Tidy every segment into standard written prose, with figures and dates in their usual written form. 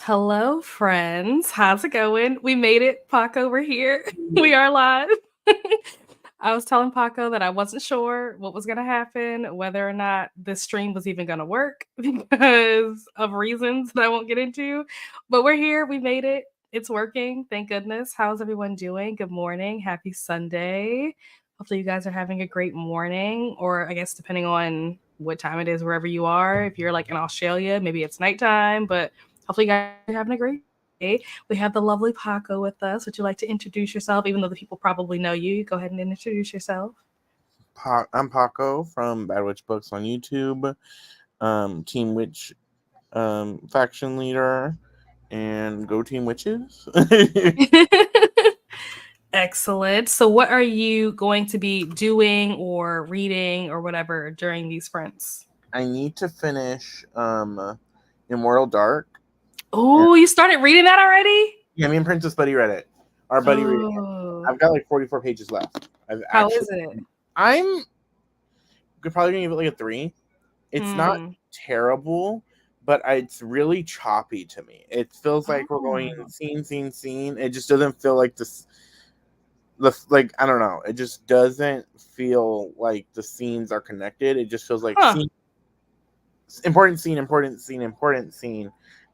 Hello, friends. How's it going? We made it. Paco, we're here. We are live. I was telling Paco that I wasn't sure what was going to happen, whether or not this stream was even going to work because of reasons that I won't get into. But we're here. We made it. It's working. Thank goodness. How's everyone doing? Good morning. Happy Sunday. Hopefully, you guys are having a great morning, or I guess depending on what time it is, wherever you are. If you're like in Australia, maybe it's nighttime, but hopefully, you guys are having a great day. We have the lovely Paco with us. Would you like to introduce yourself, even though the people probably know you? Go ahead and introduce yourself. I'm Paco from Bad Witch Books on YouTube, Team Witch faction leader, and go Team Witches. Excellent. So, what are you going to be doing or reading or whatever during these sprints? I need to finish Immortal Dark. Oh, you started reading that already? Yeah, me and Princess Buddy read it. Our buddy read it. I've got like 44 pages left. How is it? I'm probably gonna give it like a 3. It's not terrible, but it's really choppy to me. It feels like we're going scene. It just doesn't feel like this. Like I don't know. It just doesn't feel like the scenes are connected. It just feels like important scene,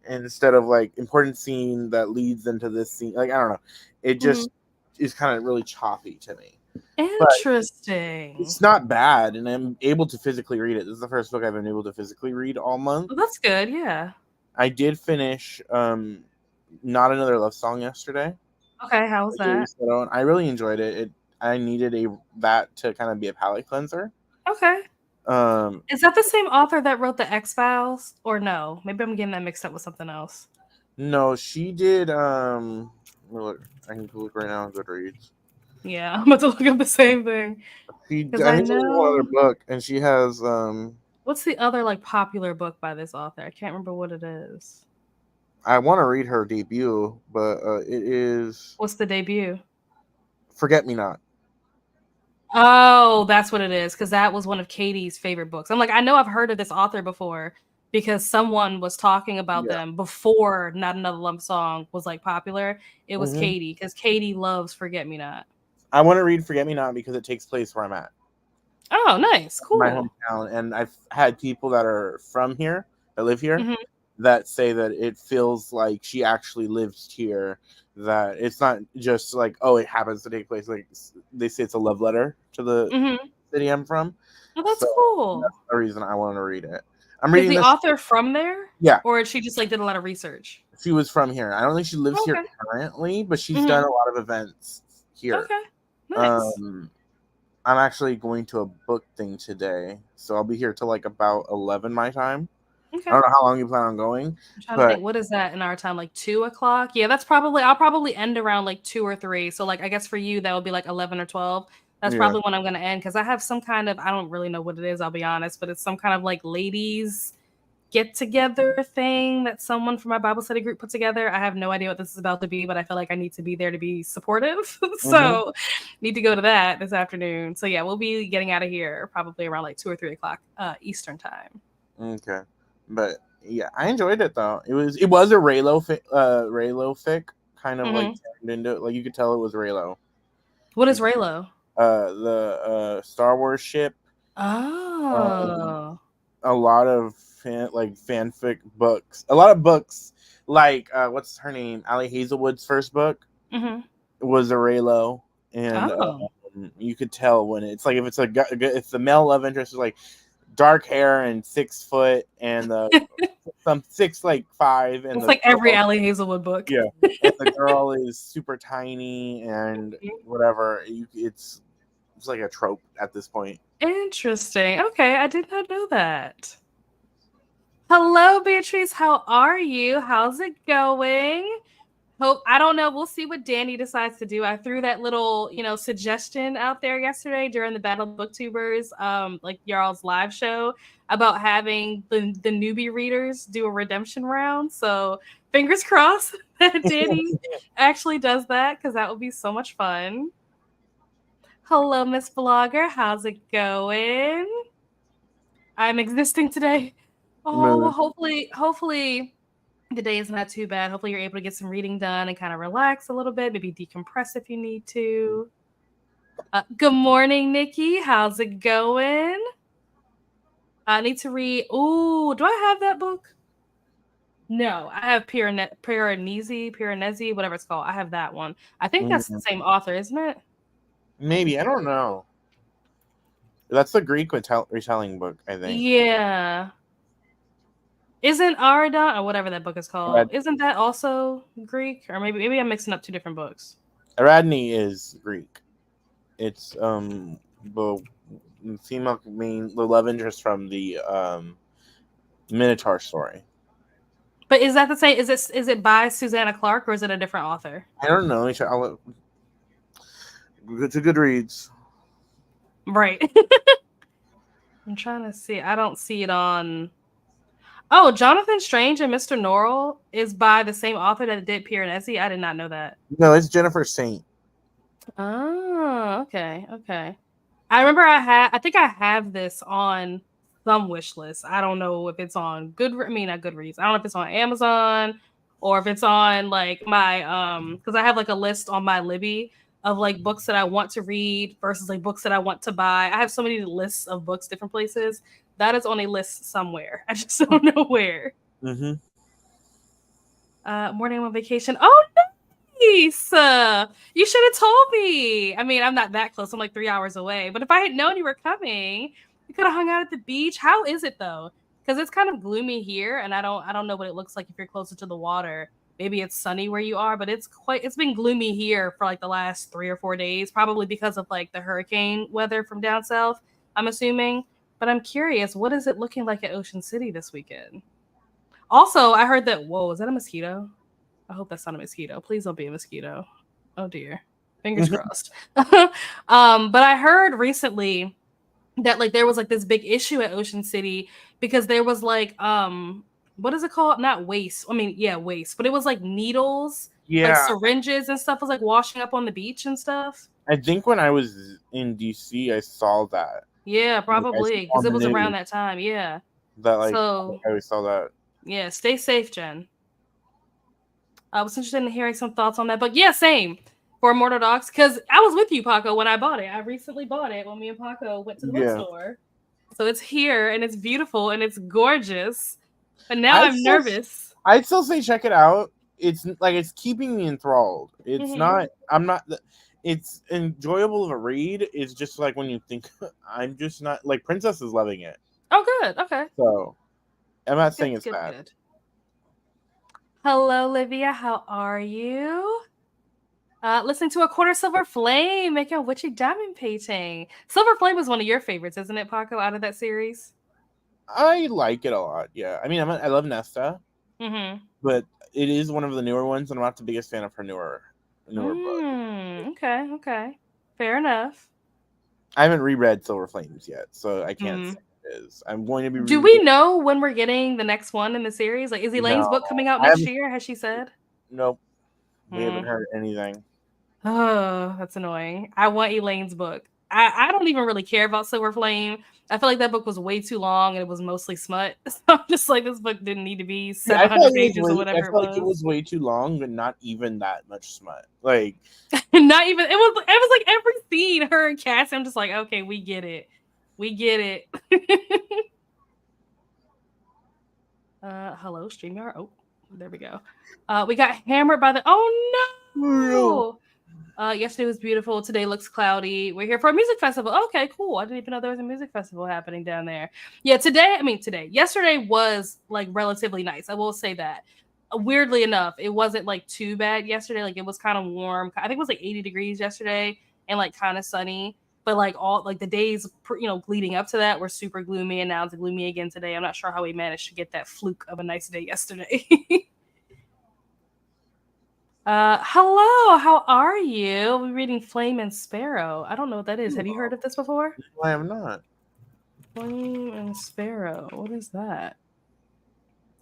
instead of like important scene that leads into this scene. Like I don't know. It just is kind of really choppy to me. Interesting. But it's not bad, and I'm able to physically read it. This is the first book I've been able to physically read all month. Well, that's good, yeah. I did finish Not Another Love Song yesterday. Okay, how was that? I really enjoyed it. I needed that to kind of be a palate cleanser. Okay. Is that the same author that wrote the X-Files, or no? Maybe I'm getting that mixed up with something else. No, she did. I can look right now on Goodreads. Yeah, I'm about to look up the same thing. I think there's one other book, and she has. What's the other like popular book by this author? I can't remember what it is. I want to read her debut, but it is. What's the debut? Forget Me Not. Oh, that's what it is, because that was one of Katie's favorite books. I'm like, I know I've heard of this author before because someone was talking about them before Not Another Love Song was like popular. It was Katie, because Katie loves Forget Me Not. I want to read Forget Me Not because it takes place where I'm at. Oh, nice. Cool. My hometown. And I've had people that are from here, that live here, that say that it feels like she actually lives here. That it's not just like, oh, it happens to take place. Like they say it's a love letter to the city I'm from. Oh, that's cool. That's the reason I want to read it. I'm reading the author from there? Yeah. Or she just like did a lot of research? She was from here. I don't think she lives here currently, but she's done a lot of events here. Okay. Nice. I'm actually going to a book thing today, so I'll be here till like about 11 my time. Okay. I don't know how long you plan on going. I'm trying to think, what is that in our time? Like 2:00? Yeah, I'll probably end around like 2 or 3. So like I guess for you that would be like 11 or 12. That's probably when I'm gonna end, because I have some kind of, I don't really know what it is, I'll be honest, but it's some kind of like ladies get together thing that someone from my Bible study group put together. I have no idea what this is about to be, but I feel like I need to be there to be supportive. So need to go to that this afternoon. So yeah, we'll be getting out of here probably around like 2 or 3 o'clock Eastern time. Okay. But yeah, I enjoyed it though. It was a Raylo fic, kind of like turned into, like you could tell it was Raylo. What is Raylo? The Star Wars ship. Oh. A lot of fanfic books. A lot of books like what's her name? Allie Hazelwood's first book was a Raylo, and you could tell when it's like, if it's if the male love interest is like dark hair and 6 foot and some 6'5", and it's like every Allie Hazelwood book. Yeah, and the girl is super tiny and whatever. It's like a trope at this point. Interesting. Okay, I did not know that. Hello, Beatrice. How are you? How's it going? I don't know. We'll see what Danny decides to do. I threw that little, suggestion out there yesterday during the Battle of Booktubers, like y'all's live show, about having the newbie readers do a redemption round. So fingers crossed that Danny actually does that, because that would be so much fun. Hello, Miss Blogger. How's it going? I'm existing today. Oh, hopefully The day is not too bad. Hopefully you're able to get some reading done and kind of relax a little bit, maybe decompress if you need to. Good morning, Nikki. How's it going? I need to read. Ooh, do I have that book? No, I have Piranesi, whatever it's called. I have that one. I think that's the same author, isn't it? Maybe. I don't know. That's the Greek retelling book, I think. Yeah. Isn't Readathon, or whatever that book is called, isn't that also Greek? Or maybe I'm mixing up two different books. Ariadne is Greek. It's the female the love interest from the Minotaur story. But is that the same? Is it by Susanna Clarke or is it a different author? I don't know. It's a Goodreads. Right. I'm trying to see. I don't see it on. Oh, Jonathan Strange and Mr. Norrell is by the same author that did Piranesi. I did not know that. No, it's Jennifer Saint. Oh, okay. I remember I think I have this on some wish list. I don't know if it's on not Goodreads. I don't know if it's on Amazon or if it's on like my because I have like a list on my Libby of like books that I want to read versus like books that I want to buy. I have so many lists of books different places. That is on a list somewhere. I just don't know where. Mm-hmm. Morning on vacation. Oh no! Nice. You should have told me. I mean, I'm not that close. I'm like 3 hours away. But if I had known you were coming, we could have hung out at the beach. How is it though? Because it's kind of gloomy here, and I don't know what it looks like if you're closer to the water. Maybe it's sunny where you are, but it's been gloomy here for like the last 3 or 4 days, probably because of like the hurricane weather from down south, I'm assuming. But I'm curious, what is it looking like at Ocean City this weekend? Also, I heard that, whoa, is that a mosquito? I hope that's not a mosquito. Please don't be a mosquito. Oh dear. Fingers crossed. But I heard recently that like there was like this big issue at Ocean City because there was like what is it called? Not waste. I mean, yeah, waste. But it was like needles, like syringes and stuff was like washing up on the beach and stuff. I think when I was in DC, I saw that. Yeah, probably because it was around that time. Yeah. That like I always saw that. Yeah, stay safe, Jen. I was interested in hearing some thoughts on that. But yeah, same for Immortal Dogs, because I was with you, Paco, when I bought it. I recently bought it when me and Paco went to the bookstore. So it's here, and it's beautiful, and it's gorgeous. But now I'm nervous. I'd still say check it out. It's like it's keeping me enthralled. It's not. I'm not. It's enjoyable of a read. It's just like when you think I'm just not like Princess is loving it. Oh, good. Okay. So I'm not saying it's bad. Good. Hello, Livia. How are you? Listening to A Quarter Silver Flame, making a witchy diamond painting. Silver Flame was one of your favorites, isn't it, Paco, out of that series? I like it a lot, yeah. I mean, I love Nesta, but it is one of the newer ones, and I'm not the biggest fan of her newer book. Okay. Fair enough. I haven't reread Silver Flames yet, so I can't say it is. I'm going to be. Do we know when we're getting the next one in the series? Like, is Elaine's book coming out next year? Has she said? Nope. We haven't heard anything. Oh, that's annoying. I want Elaine's book. I don't even really care about Silver Flame. I feel like that book was way too long and it was mostly smut. So I'm just like, this book didn't need to be 700 pages or whatever. I feel like it was way too long, but not even that much smut. Like, not even. It was like every scene, her and Cassie. I'm just like, okay, we get it. Hello, StreamYard. Oh, there we go. We got hammered by the. Oh no. Yesterday was beautiful. Today looks cloudy. We're here for a music festival. Okay, cool. I didn't even know there was a music festival happening down there. Yeah, yesterday was like relatively nice. I will say that. Weirdly enough, it wasn't like too bad yesterday. Like it was kind of warm. I think it was like 80 degrees yesterday and like kind of sunny. But like all like the days, leading up to that were super gloomy, and now it's gloomy again today. I'm not sure how we managed to get that fluke of a nice day yesterday. Hello, how are you? We're reading Flame and Sparrow. I don't know what that is. Have you heard of this before? I have not. Flame and Sparrow. What is that?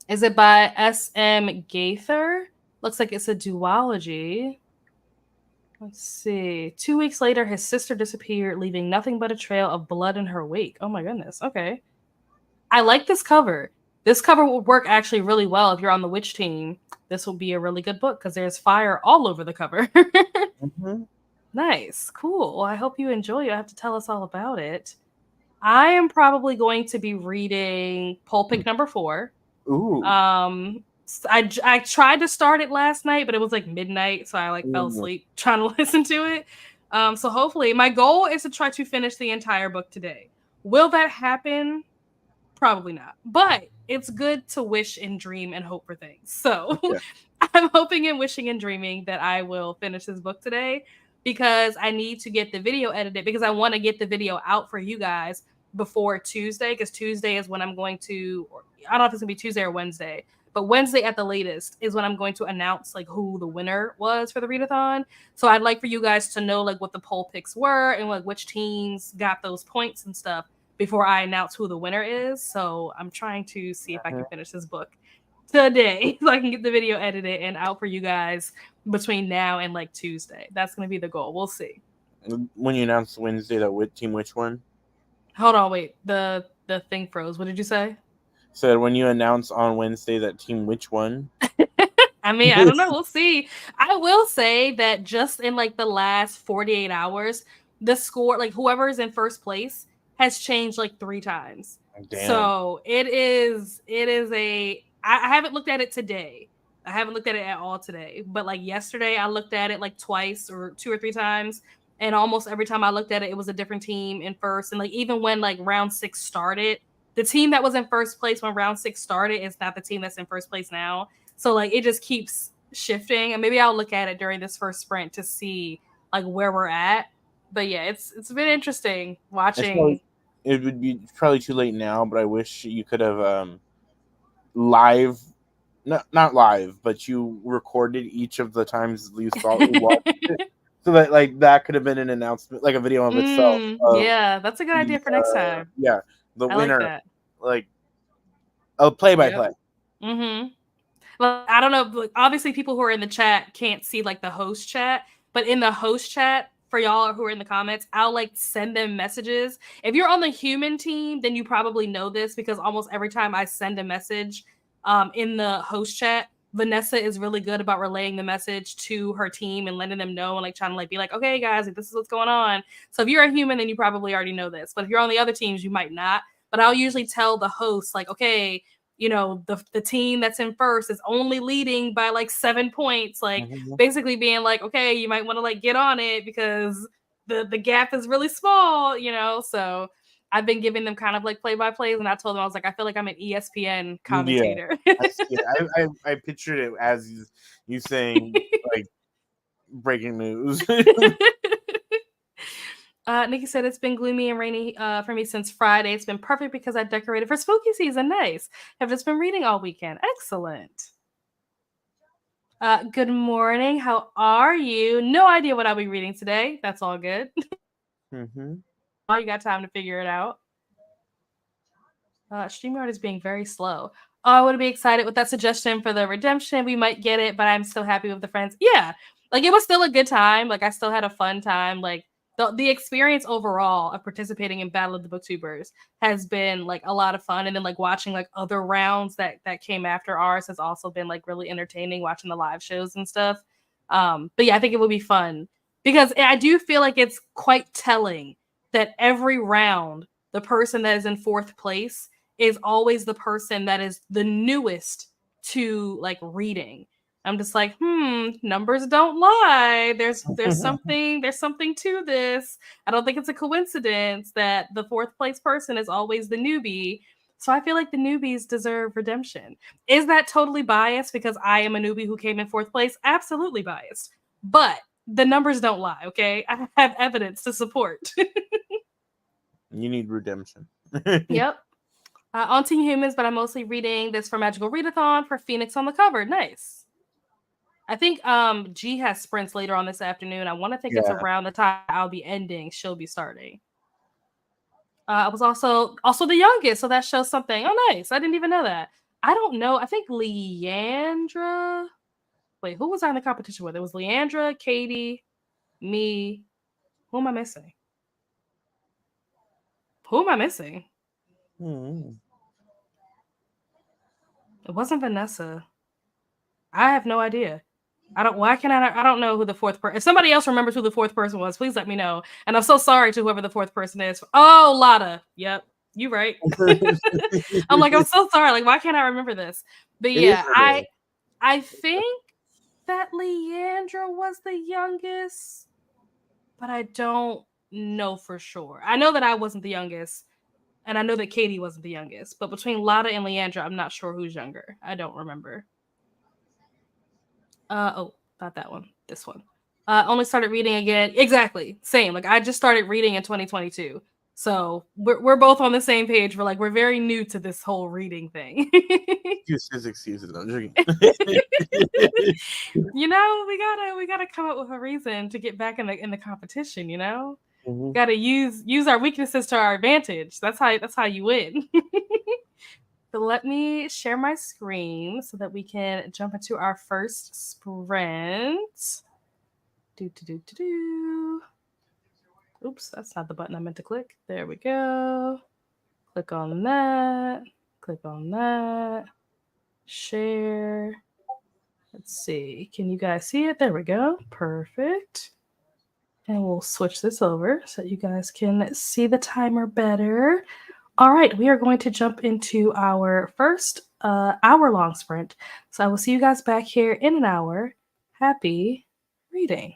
Is it by S.M. Gaither? Looks like it's a duology. Let's see. 2 weeks later, his sister disappeared, leaving nothing but a trail of blood in her wake. Oh my goodness. Okay. I like this cover. This cover will work actually really well if you're on the witch team. This will be a really good book because there's fire all over the cover. Mm-hmm. Nice, cool. Well, I hope you enjoy it. You have to tell us all about it. I am probably going to be reading Pulpit number 4. Ooh. I tried to start it last night, but it was like midnight, so I like fell Mm. asleep trying to listen to it. So hopefully, my goal is to try to finish the entire book today. Will that happen? Probably not. But it's good to wish and dream and hope for things. So Yeah. I'm hoping and wishing and dreaming that I will finish this book today because I need to get the video edited because I want to get the video out for you guys before Tuesday because Tuesday is when I'm going to, I don't know if it's going to be Tuesday or Wednesday, but Wednesday at the latest is when I'm going to announce like who the winner was for the readathon. So I'd like for you guys to know like what the poll picks were and like which teams got those points and stuff before I announce who the winner is. So I'm trying to see if I can finish this book today so I can get the video edited and out for you guys between now and like Tuesday. That's going to be the goal. We'll see. When you announced Wednesday that which one? Hold on, wait. The thing froze. What did you say? So when you announce on Wednesday that team which one? I mean, I don't know. We'll see. I will say that just in like the last 48 hours, the score, like whoever is in first place, has changed like 3 times. Damn. So it is I haven't looked at it today. I haven't looked at it at all today. But like yesterday, I looked at it like twice or 2 or 3 times. And almost every time I looked at it, it was a different team in first. And like even when like round 6 started, the team that was in first place when round 6 started is not the team that's in first place now. So like it just keeps shifting, and maybe I'll look at it during this first sprint to see like where we're at. But yeah, it's been interesting It's probably, watching. it would be probably too late now, but I wish you could have live, not live, but you recorded each of the times you saw watched it, so that like that could have been an announcement, like a video of itself of Yeah, that's a good the idea for next time. yeah, the I like winner, that. like a play by Yep. play. Mm-hmm. Well, I don't know. Like, obviously, people who are in the chat can't see like the host chat, but in the host chat for y'all who are in the comments, I'll like send them messages. If you're on the human team, then you probably know this because almost every time I send a message in the host chat, Vanessa is really good about relaying the message to her team and letting them know and like trying to like be like, okay, guys, like, this is what's going on. So if you're a human, then you probably already know this. But if you're on the other teams, you might not. But I'll usually tell the host like, okay, the team that's in first is only leading by like 7 points, like Mm-hmm. basically being like, okay, you might want to like get on it because the gap is really small. So I've been giving them kind of like play by plays, and I told them I was like, I feel like I'm an ESPN Yeah, commentator. I see it. I pictured it as you saying like breaking news. Nikki said it's been gloomy and rainy for me since Friday. It's been perfect because I decorated for spooky season. Nice. Have just been reading all weekend. Excellent. Good morning. How are you? No idea what I'll be reading today. That's all good. Mm-hmm. Oh, you got time to figure it out. StreamYard is being very slow. Oh, I would be excited with that suggestion for the redemption. We might get it, but I'm still happy with the friends. Yeah, like it was still a good time. Like I still had a fun time. Like the experience overall of participating in Battle of the Booktubers has been like a lot of fun. And then like watching like other rounds that came after ours has also been like really entertaining. Watching the live shows and stuff. But yeah, I think it will be fun because I do feel like it's quite telling that every round the person that is in fourth place is always the person that is the newest to like reading. I'm just like, numbers don't lie. There's something to this. I don't think it's a coincidence that the fourth place person is always the newbie. So I feel like the newbies deserve redemption. Is that totally biased because I am a newbie who came in fourth place? Absolutely biased. But the numbers don't lie, okay? I have evidence to support. You need redemption. Yep. On Teen Humans, but I'm mostly reading this for Magical Readathon for Phoenix on the cover. Nice. I think G has sprints later on this afternoon. I want to think it's Yeah. around the time I'll be ending. She'll be starting. I was also the youngest, so that shows something. Oh, nice! I didn't even know that. I don't know. I think Leandra. Wait, who was I in the competition with? It was Leandra, Katie, me. Who am I missing? Who am I missing? Mm-hmm. It wasn't Vanessa. I have no idea. I don't know who the fourth person. If somebody else remembers who the fourth person was, please let me know. And I'm so sorry to whoever the fourth person is. Oh, Lotta. Yep, you right. I'm like, I'm so sorry. Like, why can't I remember this? But It is yeah, her. I think that Leandra was the youngest, but I don't know for sure. I know that I wasn't the youngest, and I know that Katie wasn't the youngest. But between Lotta and Leandra, I'm not sure who's younger. I don't remember. Oh, not that one. This one. Only started reading again. Exactly. Same. Like I just started reading in 2022. So we're both on the same page. We're very new to this whole reading thing. Excuses. I'm joking. We gotta come up with a reason to get back in the competition, Mm-hmm. Gotta use our weaknesses to our advantage. That's how you win. So let me share my screen so that we can jump into our first sprint. Oops, that's not the button I meant to click. There we go. Click on that. Click on that. Share. Let's see. Can you guys see it? There we go. Perfect. And we'll switch this over so you guys can see the timer better. All right, we are going to jump into our first hour-long sprint. So I will see you guys back here in an hour. Happy reading.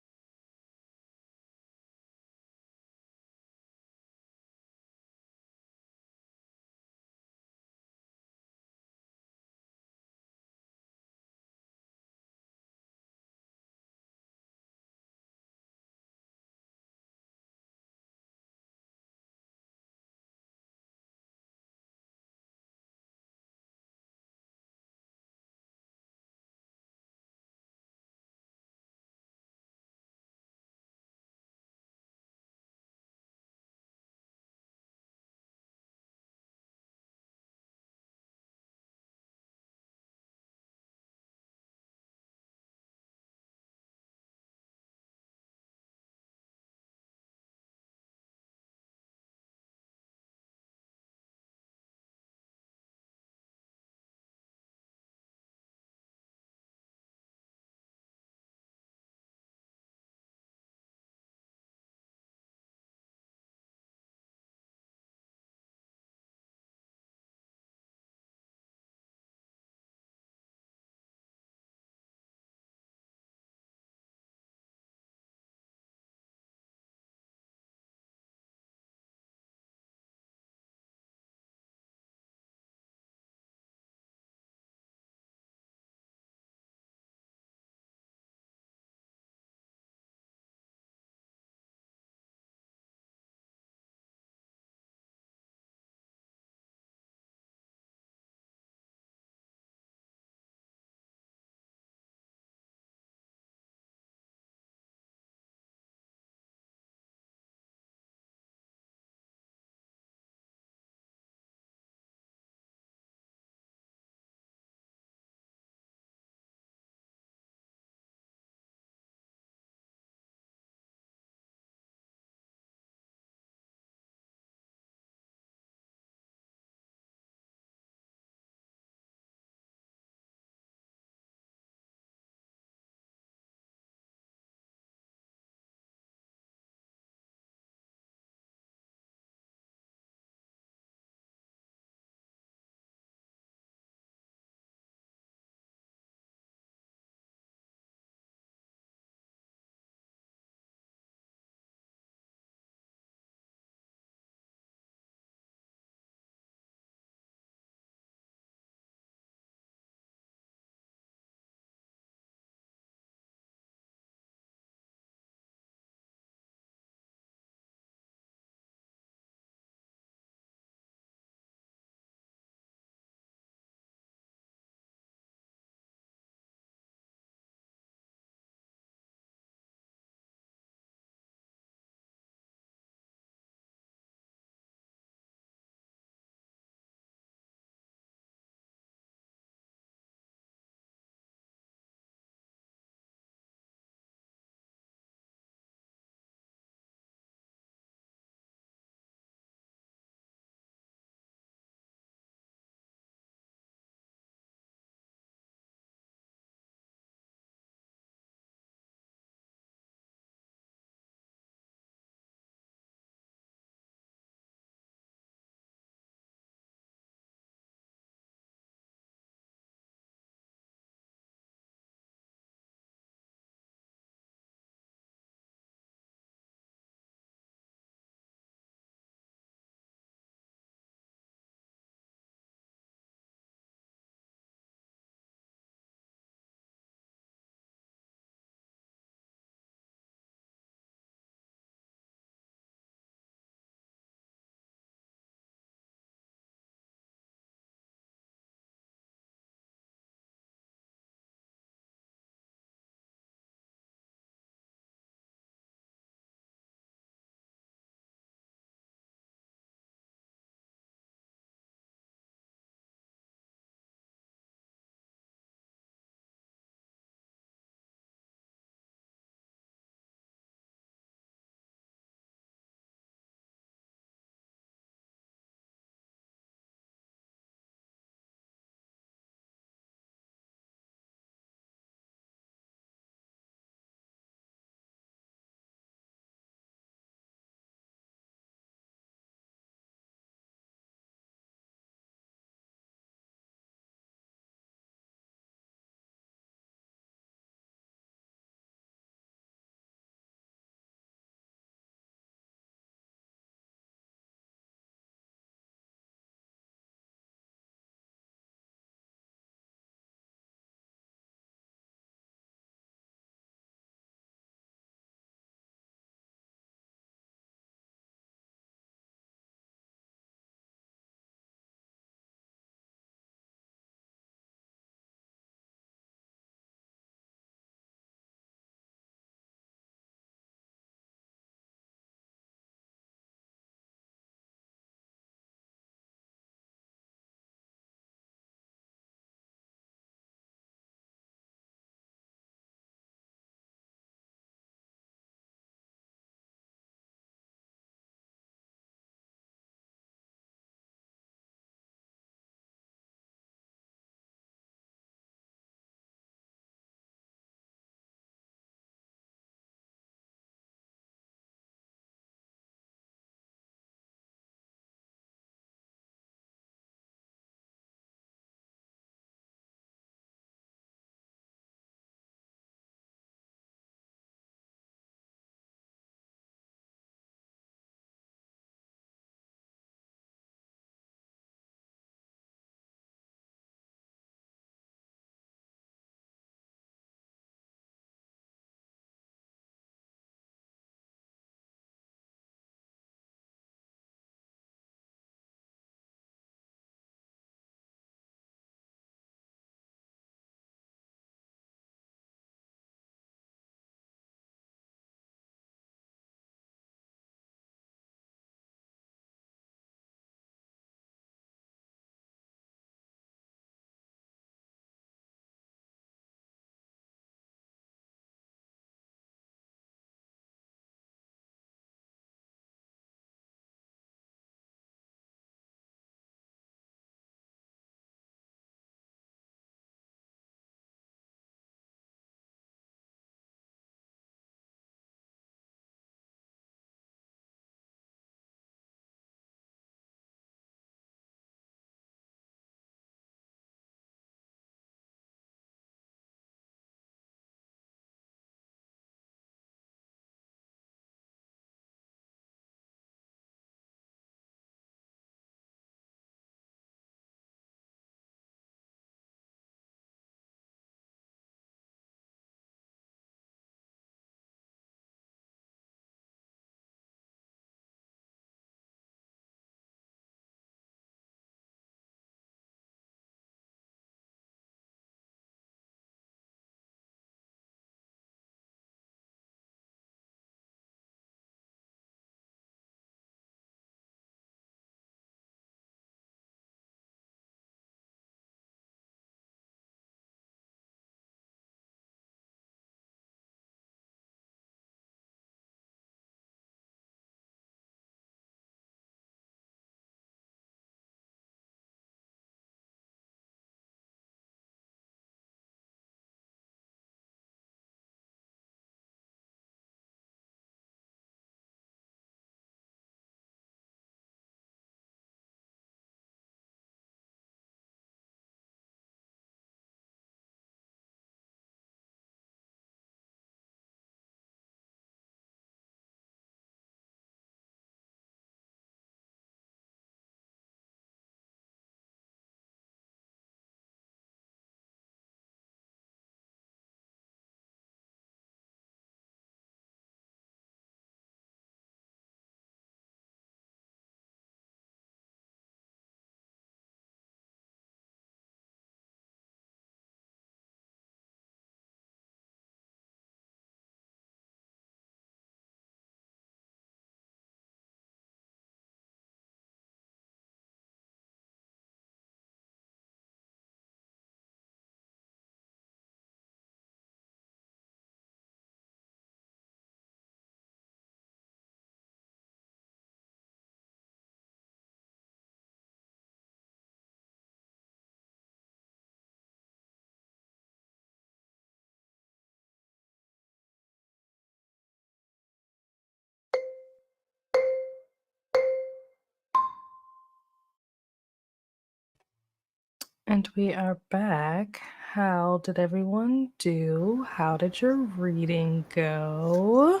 And we are back. How did everyone do? How did your reading go?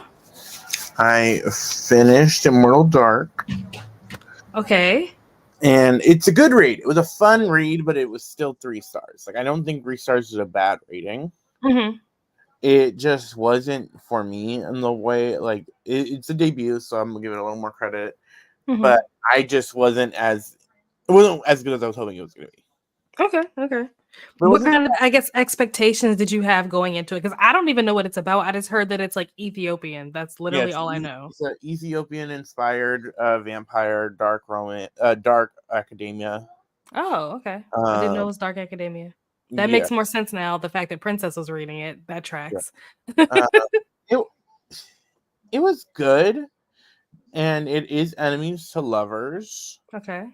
I finished Immortal Dark. Okay. And it's a good read. It was a fun read, but it was still 3 stars. Like, I don't think 3 stars is a bad rating. Mm-hmm. It just wasn't for me in the way, like, it's a debut, so I'm gonna give it a little more credit. Mm-hmm. But I just wasn't as, it wasn't as good as I was hoping it was gonna be. Okay. But it What wasn't kind of, I guess, expectations did you have going into it? Because I don't even know what it's about. I just heard that it's like Ethiopian. That's literally all I know. It's an Ethiopian-inspired vampire dark academia. Oh, okay. I didn't know it Uh, was Dark Academia. That yeah, makes more sense now. The fact that Princess was reading it, that yeah. tracks. Uh, it it was good, and it is enemies to lovers, Okay.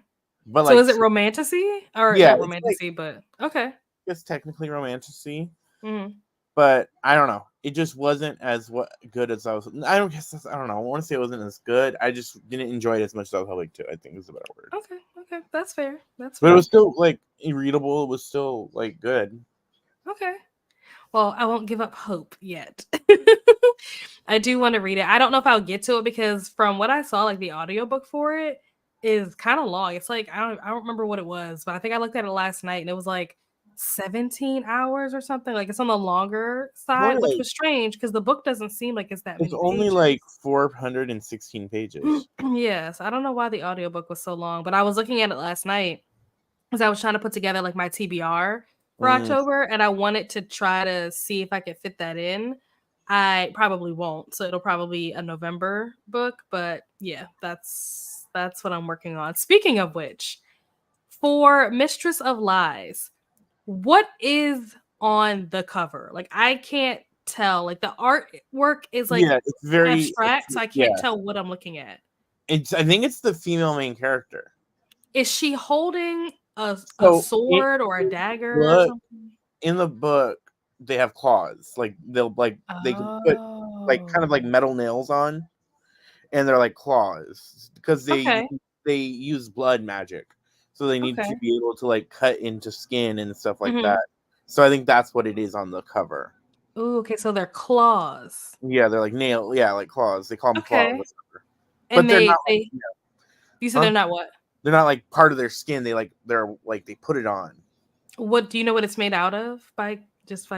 but So like, is it romantasy? Or yeah, not it's like, romantasy, but okay. it's technically romantasy, Mm-hmm. but I don't know. It just wasn't as good as I was. I don't guess. I don't know. I want to say it wasn't as good. I just didn't enjoy it as much as I was hoping to. I think is a better word. Okay. That's fair. That's But it fair. was still like readable. It was still like good. Okay. Well, I won't give up hope yet. I do want to read it. I don't know if I'll get to it because from what I saw, like the audiobook for it is kind of long. It's like I don't remember what it was, but I think I looked at it last night and it was like 17 hours or something. Like it's on the longer More side, which like, was strange because the book doesn't seem like it's that it's many only pages. like 416 pages. Yes, I don't know why the audiobook was so long, but I was looking at it last night because I was trying to put together like my TBR for Mm, October and I wanted to try to see if I could fit that in. I probably won't, so it'll probably be a November book, but yeah, that's what I'm working on. Speaking of which, for Mistress of Lies, what is on the cover? Like I can't tell. Like the artwork is like yeah, it's very. abstract, so I can't Yeah, tell what I'm looking at. it's. I think it's the female main character. Is she holding a So sword or a dagger or book something? in the book they have claws. Like they can put like kind of Oh. like metal nails on, and they're like claws because Okay. they use blood magic, so they need to Okay. be able to like cut into skin and stuff like Mhm. that. So I think that's what it is on the cover. Ooh, okay, so they're claws. Yeah, they're like nail. Yeah, like claws. They call them claws, Okay. but And they're not. they Yeah, you said they're huh? not what? They're not like part of their skin. They're like they put it on. What do you know what it's made out of by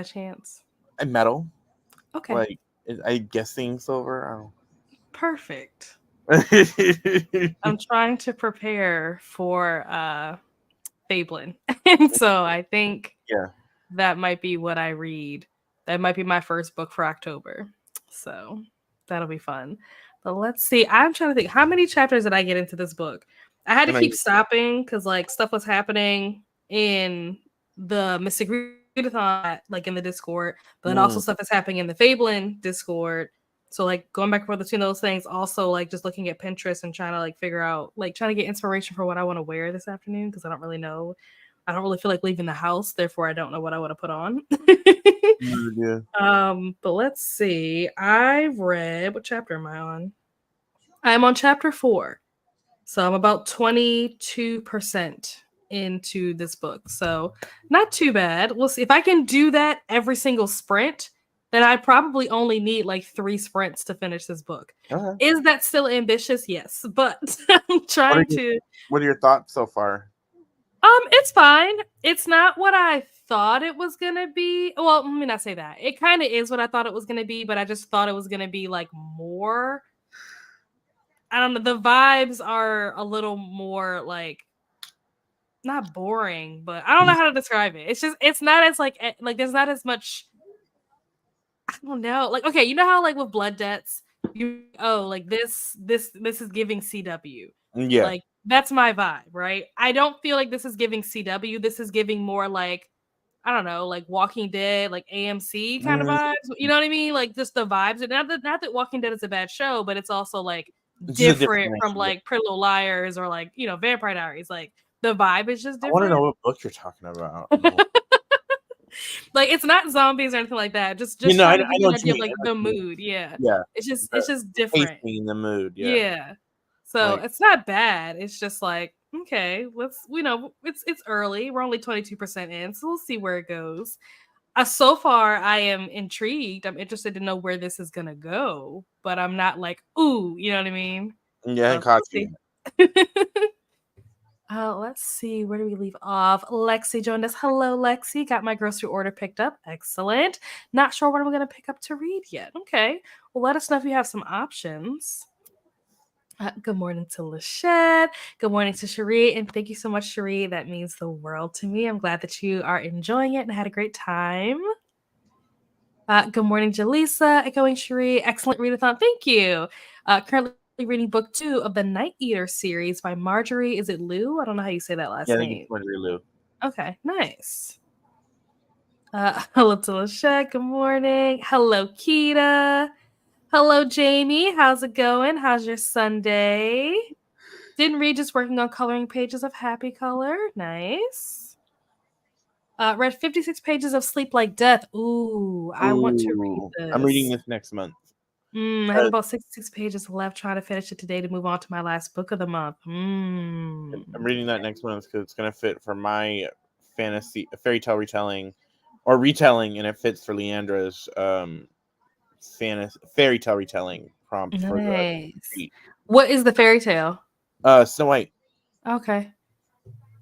chance? And metal, Okay. like I'm guessing silver. Perfect. I don't I'm trying to prepare for Fablin. And so I think yeah. that might be what I read. That might be my first book for October. So that'll be fun. But let's see. I'm trying to think how many chapters did I get into this book? I had to And keep stopping because like stuff was happening in the Mystic Readathon, like in the Discord, but then also mm, stuff is happening in the Fablin Discord. So like going back and forth between those things, also like just looking at Pinterest and trying to like figure out like trying to get inspiration for what I want to wear this afternoon because I don't really know. I don't really feel like leaving the house, therefore I don't know what I want to put on. yeah. But let's see. I read what chapter am I on? I'm on chapter 4. So I'm about 22% into this book. So not too bad. We'll see. If I can do that every single sprint, then I probably only need like 3 sprints to finish this book. Okay. Is that still ambitious? Yes. But I'm What are trying your to What are your thoughts so far? it's fine. It's not what I thought it was gonna be. Well, let me not say that. It kind of is what I thought it was gonna be, but I just thought it was gonna be like more. I don't know. The vibes are a little more like not boring, but I don't know how to describe it. It's just it's not as like there's not as much. I don't know. Like okay, you know how like with blood debts, like this is giving CW. Yeah. Like that's my vibe, right? I don't feel like this is giving CW. This is giving more like I don't know, like Walking Dead, like AMC kind of Mm, vibes. You know what I mean? Like just the vibes. Not that Walking Dead is a bad show, but it's also like it's just a different different from name. like Pretty Little Liars or like Vampire Diaries. Like the vibe is just I want to know different. what book you're talking about. Like it's not zombies or anything like that. Just You just know, trying to I give you know an what you idea of mean. I like know what the you mean. mood. Yeah, Yeah, it's the just different. pacing, the mood. Yeah, Yeah. So like it's not bad. It's just like Okay, it's early. We're only 22% in, so we'll see where it goes. So far, I am intrigued. I'm interested to know where this is gonna go, but I'm not like, ooh, you know what I mean? Yeah, I So caught we'll you. see. Let's see. Where do we leave off? Lexi joined us. Hello, Lexi. Got my grocery order picked up. Excellent. Not sure what I'm going to pick up to read yet. Okay. Well, let us know if you have some options. Good morning to Lachette. Good morning to Cherie. And thank you so much, Cherie. That means the world to me. I'm glad that you are enjoying it and had a great time. Good morning, Jaleesa. Echoing Cherie. Excellent readathon. Thank you. Currently reading book 2 of the Night Eater series by Marjorie. Is it Lou? I don't know how you say that last Yeah, I think name. it's Marjorie Lou. Okay, nice. Hello to Lachette. Good morning. Hello, Kita. Hello, Jamie. How's it going? How's your Sunday? Didn't read, just working on coloring pages of Happy Color. Nice. Read 56 pages of Sleep Like Death. Ooh, I want to read Ooh, I'm reading this. this next month. I have about 66 pages left, trying to finish it today to move on to my last book of the month. I'm reading that next month because it's gonna fit for my fantasy fairy tale retelling, or retelling, and it fits for Leandra's fantasy fairy tale retelling prompt for the Nice. retreat. What is the fairy tale? Snow White. Okay.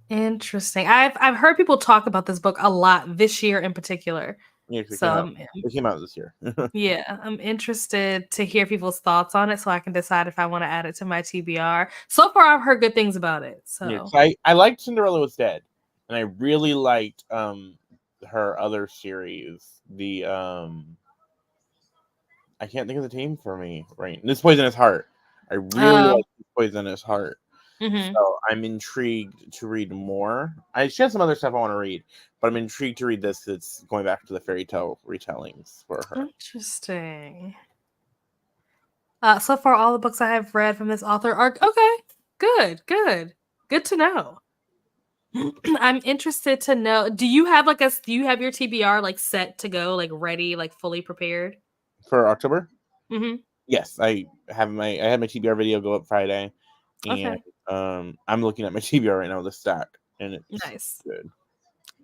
Interesting. I've heard people talk about this book a lot this year in particular. Yeah, 'cause So it came out this year. yeah, I'm interested to hear people's thoughts on it so I can decide if I want to add it to my TBR. So far I've heard good things about it. Yeah, So I liked Cinderella Was Dead, and I really liked her other series. The I can't think of the name for me right. This Poisonous Heart. I really like This Poisonous Heart. mhm. So I'm intrigued to read more. She has some other stuff I want to read, but I'm intrigued to read this. It's going back to the fairy tale retellings for her. Interesting. So far all the books I have read from this author are okay. Good to know. I'm interested to know. Do you have do you have your TBR like set to go, like ready, like fully prepared? For October? Mhm. Yes, I had my TBR video go up Friday, and Okay. I'm looking at my TBR right now, the stack, and it's Nice. good.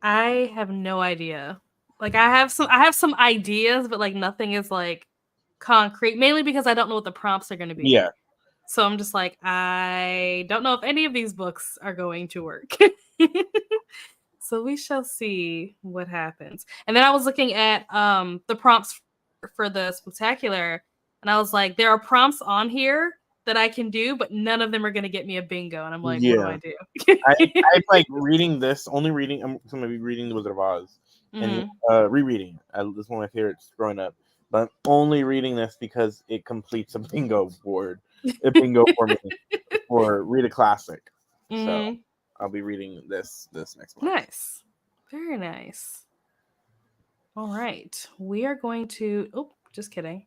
I have no idea. Like I have some ideas, but like nothing is like concrete, mainly because I don't know what the prompts are going to Yeah, be. So I'm just like I don't know if any of these books are going to work. So we shall see what happens. And then I was looking at the prompts for the spectacular, and I was like, there are prompts on here that I can do, but none of them are going to get me a bingo. And I'm like, what do yeah. I do? I like reading this. Only reading. I'm gonna be reading The Wizard of Oz and Mhm. rereading. This is one of my favorites growing up. But I'm only reading this because it completes a bingo board, a bingo for me for Read a Classic. So Mhm. I'll be reading this next month. Nice. Very nice. All right. We are going to oh, just kidding.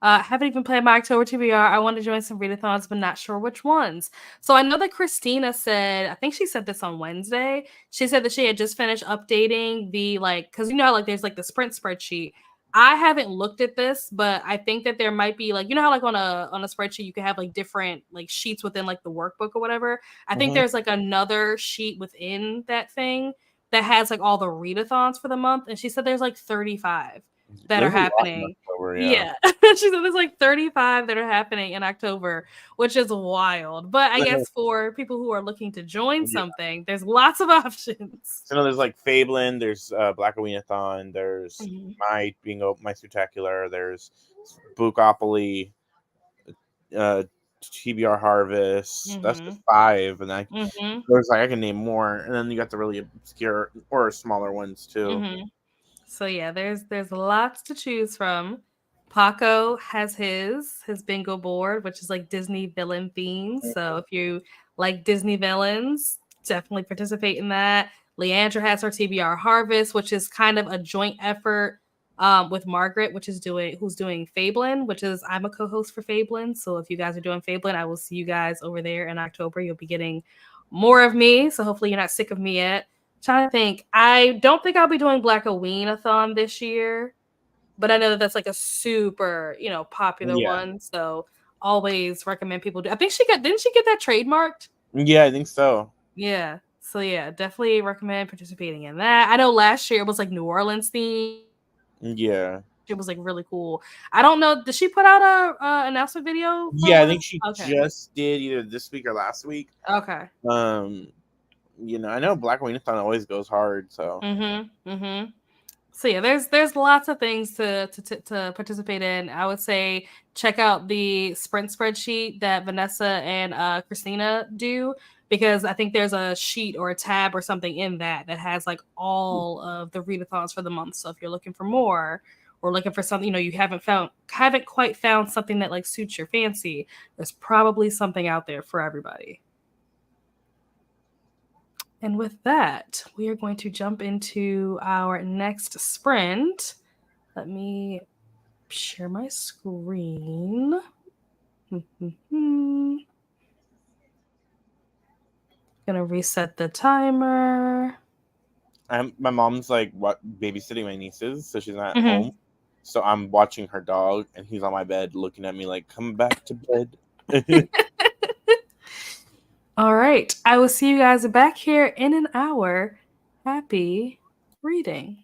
Haven't even played my October TBR. I want to join some readathons, but not sure which ones. So I know that Christina said, I think she said this on Wednesday. She said that she had just finished updating the because you know, like there's like the sprint spreadsheet. I haven't looked at this, but I think that there might be like you know how like on a spreadsheet you can have like different like sheets within like the workbook or whatever. I think Mm-hmm. there's like another sheet within that thing that has like all the readathons for the month, and she said there's like 35 that are There's a lot in happening. October, yeah. Yeah. She said there's like 35 that are happening in October, which is wild. But I guess for people who are looking to join Yeah. something, there's lots of options. So there's like Fableland, there's Black Readathon, there's Mhm. my bingo, my spectacular, there's Bookopoly, uh, TBR Harvest. That's just Mhm. 5, and Mhm. there's like I can name more, and then you got the really obscure or smaller ones too. Mhm. So yeah, there's lots to choose from. Paco has his bingo board, which is like Disney villain themed. So if you like Disney villains, definitely participate in that. Leandra has her TBR Harvest, which is kind of a joint effort with Margaret, who's doing Fablin, which is I'm a co-host for Fablin. So if you guys are doing Fablin, I will see you guys over there in October. You'll be getting more of me. So hopefully you're not sick of me yet. Trying to think. I don't think I'll be doing Black Aweenathon this year, but I know that that's like a super, popular Yeah, one. So always recommend people do. I think didn't she get that trademarked? Yeah, I think so. Yeah. So yeah, definitely recommend participating in that. I know last year it was like New Orleans theme. Yeah. It was like really cool. I don't know. Did she put out a announcement video for Yeah, I one of? think she Okay. just did either this week or last week. Okay. I know Black Readathon always goes hard, so. So yeah, there's lots of things to participate in. I would say check out the sprint spreadsheet that Vanessa and Christina do, because I think there's a sheet or a tab or something in that has like all of the readathons for the month. So if you're looking for more or looking for something, you haven't quite found something that like suits your fancy, there's probably something out there for everybody. And with that, we are going to jump into our next sprint. Let me share my screen. Gonna reset the timer. My mom's like babysitting my nieces, so she's not at Mm-hmm. home. So I'm watching her dog, and he's on my bed looking at me like, "Come back to bed." All right. I will see you guys back here in an hour. Happy reading.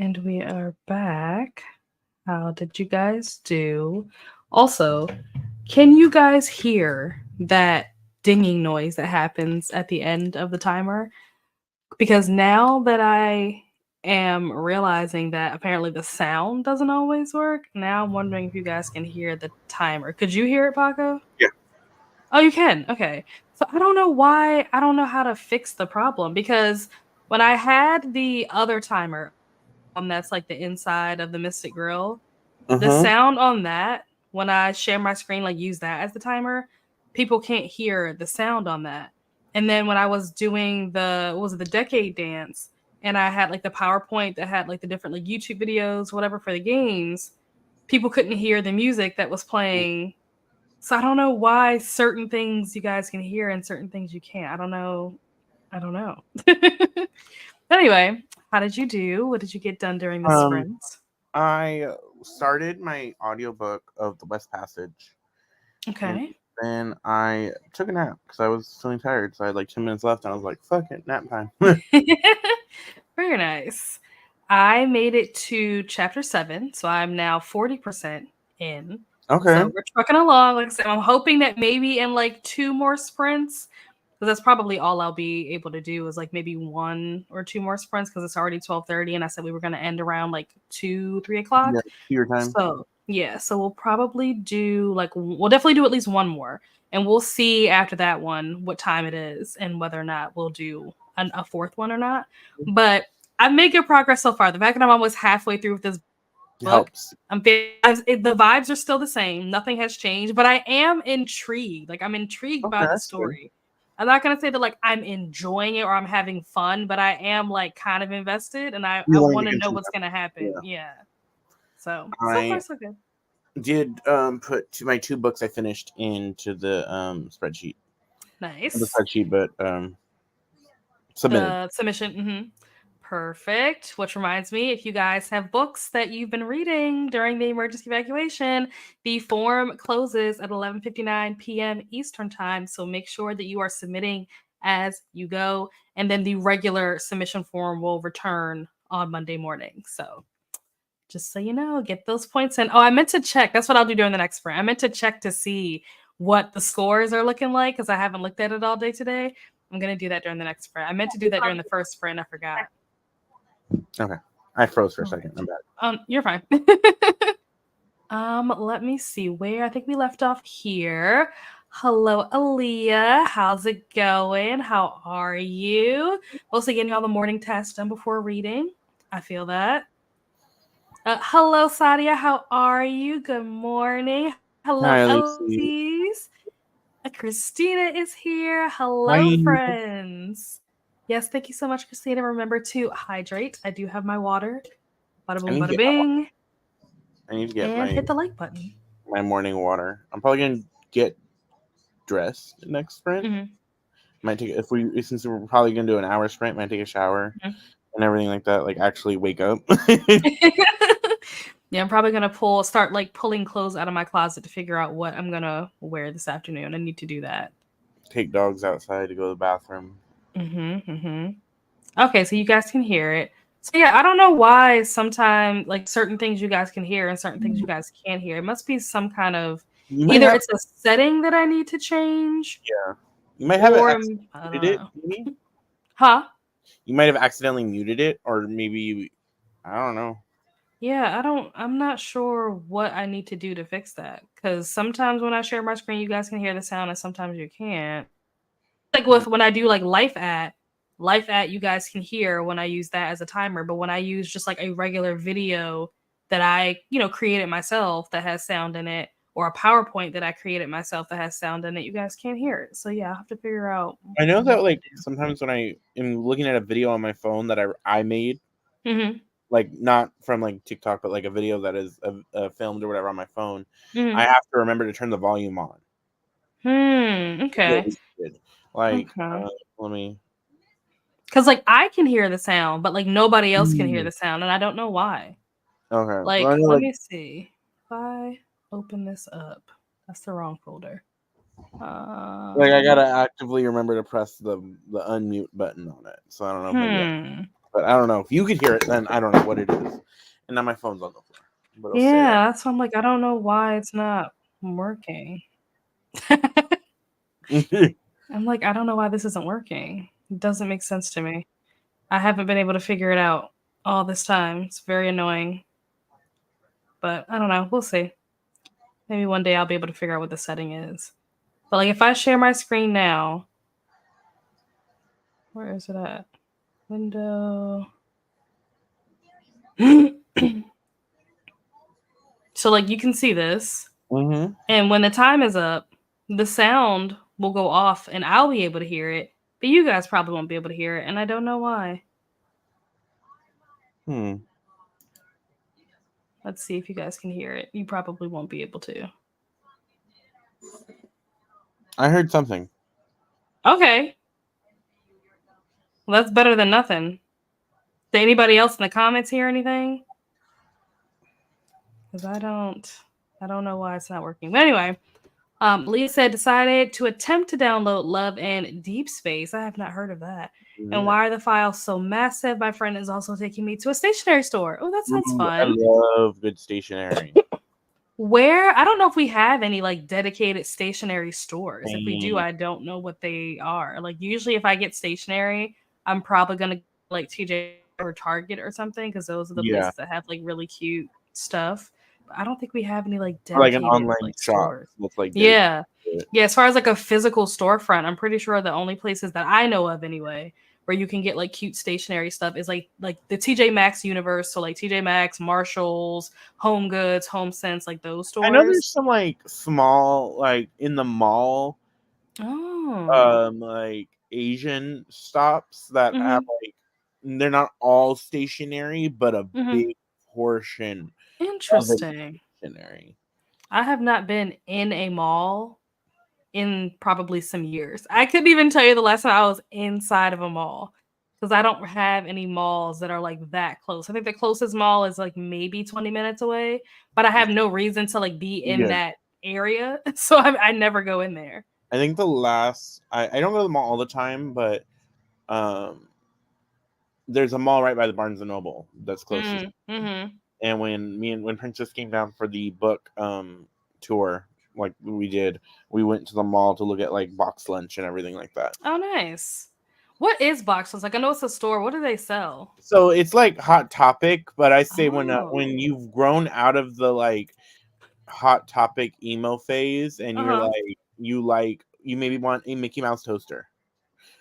And we are back. How did you guys do? Also, can you guys hear that dinging noise that happens at the end of the timer? Because now that I am realizing that apparently the sound doesn't always work, now I'm wondering if you guys can hear the timer. Could you hear it, Paco? Yeah. Oh, you can. Okay. So I don't know why. I don't know how to fix the problem because when I had the other timer, that's like the inside of the Mystic Grill, the sound on that, when I share my screen, like use that as the timer, people can't hear the sound on that. And then when I was doing the decade dance, and I had like the PowerPoint that had like the different like YouTube videos, whatever for the games, people couldn't hear the music that was playing. So I don't know why certain things you guys can hear and certain things you can't. I don't know. I don't know. Anyway, how did you do? What did you get done during the sprint? I started my audiobook of The West Passage. And Okay. then I took a nap because I was feeling tired. So I had like 10 minutes left and I was like, fuck it, nap time. Very nice. I made it to chapter 7, so I'm now 40% in. Okay. So we're trucking along. Like I said, I'm hoping that maybe in like 2 more sprints, because that's probably all I'll be able to do is like maybe 1 or 2 more sprints because it's already 12:30 and I said we were going to end around like 2, 3 o'clock. Yeah, your time. So yeah, so we'll probably do like we'll definitely do at least 1 more, and we'll see after that one what time it is and whether or not we'll do a 4th one or not. But I've made good progress so far. The fact that I'm almost halfway through with this book, Helps. the vibes are still the same. Nothing has changed, but I am intrigued. Like I'm intrigued by the story. Good. I'm not gonna say that like I'm enjoying it or I'm having fun, but I am like kind of invested, and I want to know what's gonna happen. Yeah. So far so good. Did put my 2 books I finished into the spreadsheet. Nice. Not the spreadsheet, but submitted. The submission. Mm-hmm. Perfect. Which reminds me, if you guys have books that you've been reading during the emergency evacuation, the form closes at 11:59 p.m. Eastern time. So make sure that you are submitting as you go, and then the regular submission form will return on Monday morning. So just so you know, get those points in. Oh, I meant to check. That's what I'll do during the next sprint. I meant to check to see what the scores are looking like because I haven't looked at it all day today. I'm going to do that during the next sprint. I meant to do that during the first sprint. I forgot. Okay. I froze for a second. I'm back. You're fine. Let me see where I think we left off here. Hello, Aaliyah. How's it going? How are you? Mostly getting all the morning tasks done before reading. I feel that. Hello, Sadia. How are you? Good morning. Hello, Elsie. Christina is here. Hello, friends. Yes, thank you so much, Christina. Remember to hydrate. I do have my water. Bada boom, bada bing. I need to get hit the like button. My morning water. I'm probably gonna get dressed next sprint. Mm-hmm. Might take since we're probably gonna do an hour sprint. Might take a shower and everything like that. Like actually wake up. Yeah, I'm probably gonna start like pulling clothes out of my closet to figure out what I'm gonna wear this afternoon. I need to do that. Take dogs outside to go to the bathroom. Okay, so you guys can hear it. So yeah, I don't know why sometimes like certain things you guys can hear and certain things you guys can't hear. It must be some kind of it's a setting that I need to change. Yeah, you might have muted it. Maybe? Huh? You might have accidentally muted it, or maybe I don't know. Yeah, I'm not sure what I need to do to fix that. Because sometimes when I share my screen, you guys can hear the sound, and sometimes you can't. Like when I do like life at you guys can hear when I use that as a timer. But when I use just like a regular video that I created myself that has sound in it, or a PowerPoint that I created myself that has sound in it, you guys can't hear it. So yeah, I have to figure out. I know that like sometimes when I am looking at a video on my phone that I made. Mm-hmm. Like not from like TikTok, but like a video that is filmed or whatever on my phone, I have to remember to turn the volume on. Okay. Like, let me. Because like I can hear the sound, but like nobody else can hear the sound, and I don't know why. Okay. Like, let me see. If I open this up, that's the wrong folder. Like I gotta actively remember to press the unmute button on it, so I don't know. but I don't know if you could hear it. Then I don't know what it is. And now my phone's on the floor. But it'll stay Yeah, that's why I'm like, I don't know why it's not working. there. I'm like, I don't know why this isn't working. It doesn't make sense to me. I haven't been able to figure it out all this time. It's very annoying. But I don't know. We'll see. Maybe one day I'll be able to figure out what the setting is. But like if I share my screen now, where is it at? Window. So like you can see this. Mm-hmm. And when the time is up, the sound will go off and I'll be able to hear it. But you guys probably won't be able to hear it, and I don't know why. Let's see if you guys can hear it. You probably won't be able to. I heard something. Okay. Well, that's better than nothing. Did anybody else in the comments hear anything? Because I don't know why it's not working. But anyway, Leah said decided to attempt to download Love and Deep Space. I have not heard of that. Yeah. And why are the files so massive? My friend is also taking me to a stationery store. Oh, that sounds fun. I love good stationery. Where I don't know if we have any like dedicated stationery stores. If we do, I don't know what they are. Like usually if I get stationery, I'm probably gonna like TJ or Target or something because those are the places that have like really cute stuff. But I don't think we have any like Or like dedicated an online like shop stores. with like Yeah. Yeah, as far as like a physical storefront, I'm pretty sure the only places that I know of anyway where you can get like cute stationery stuff is like the TJ Maxx universe, so like TJ Maxx, Marshalls, Home Goods, Home Sense, like those stores. I know there's some like small like in the mall like Asian stops that have like they're not all stationary, but a big portion Interesting. Stationary. I have not been in a mall in probably some years. I couldn't even tell you the last time I was inside of a mall because I don't have any malls that are like that close. I think the closest mall is like maybe 20 minutes away, but I have no reason to like be in that area. So I never go in there. I think the last I don't go to the mall all the time, but there's a mall right by the Barnes and Noble that's closest. And when Princess came down for the book tour, like we went to the mall to look at like box lunch and everything like that. Oh, nice. What is box lunch? Like I know it's a store. What do they sell? So it's like Hot Topic, but I say when you've grown out of the like Hot Topic emo phase and you're like you maybe want a Mickey Mouse toaster.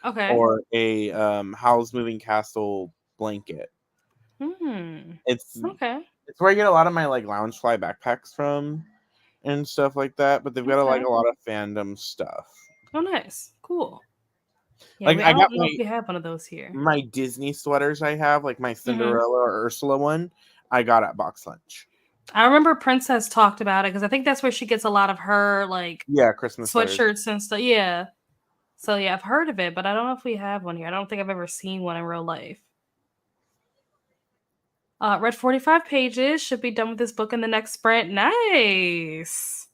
Okay. Or a Howl's Moving Castle blanket. It's where I get a lot of my like Loungefly backpacks from and stuff like that. But they've got like a lot of fandom stuff. Oh, nice, cool. Yeah, like I don't know if we have one of those here. My Disney sweaters I have, like my Cinderella or Ursula one, I got at Box Lunch. I remember Princess talked about it because I think that's where she gets a lot of her like Christmas sweatshirts and stuff. Yeah. So yeah, I've heard of it, but I don't know if we have one here. I don't think I've ever seen one in real life. Read 45 pages. Should be done with this book in the next sprint. Nice.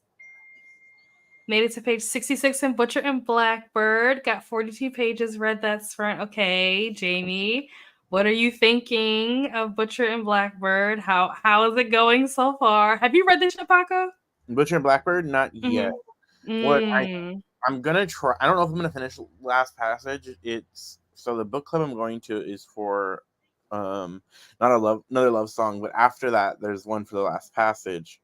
Made it to page 66 in Butcher and Blackbird. Got 42 pages. Read that sprint. Okay, Jamie, what are you thinking of Butcher and Blackbird? How is it going so far? Have you read this yet, Paco? Butcher and Blackbird? Not yet. What I'm gonna try. I don't know if I'm gonna finish last passage. It's so the book club I'm going to is for not another love song, but after that there's one for the last passage,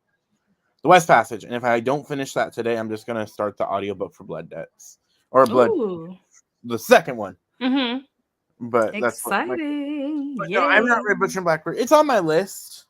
the West Passage. And if I don't finish that today, I'm just gonna start the audiobook for Blood Debts or Blood, the second one. But that's exciting. No, I've not read Butcher and Blackbird. It's on my list,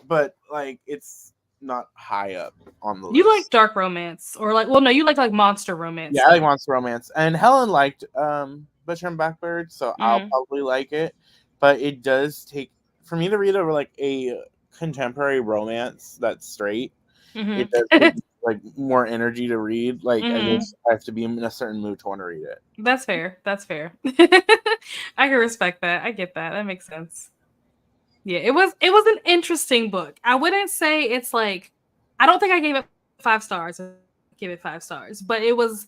but like it's not high up on the list. You like dark romance or like you like monster romance. Yeah, I like monster romance. And Helen liked Butcher and Blackbird, so I'll probably like it. But it does take for me to read over like a contemporary romance that's straight. It does take like more energy to read. Like I have to be in a certain mood to want to read it. That's fair. I can respect that. I get that. That makes sense. Yeah, it was an interesting book. I wouldn't say it's like I don't think I gave it 5 stars. I give it 5 stars, but it was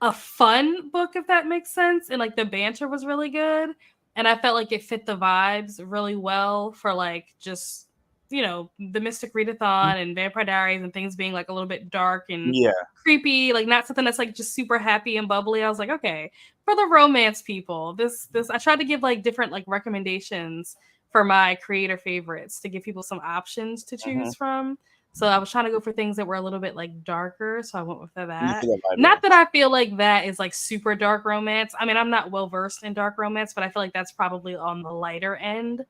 a fun book if that makes sense, and like the banter was really good. and I felt like it fit the vibes really well for like just the Mystic Readathon and Vampire Diaries and things being like a little bit dark and Yeah. creepy, like not something that's like just super happy and bubbly. I was like, okay, for the romance people, this I tried to give like different like recommendations for my creator favorites to give people some options to choose from. So I was trying to go for things that were a little bit like darker. So I went with that. Not that I feel like that is like super dark romance. I mean, I'm not well versed in dark romance, but I feel like that's probably on the lighter end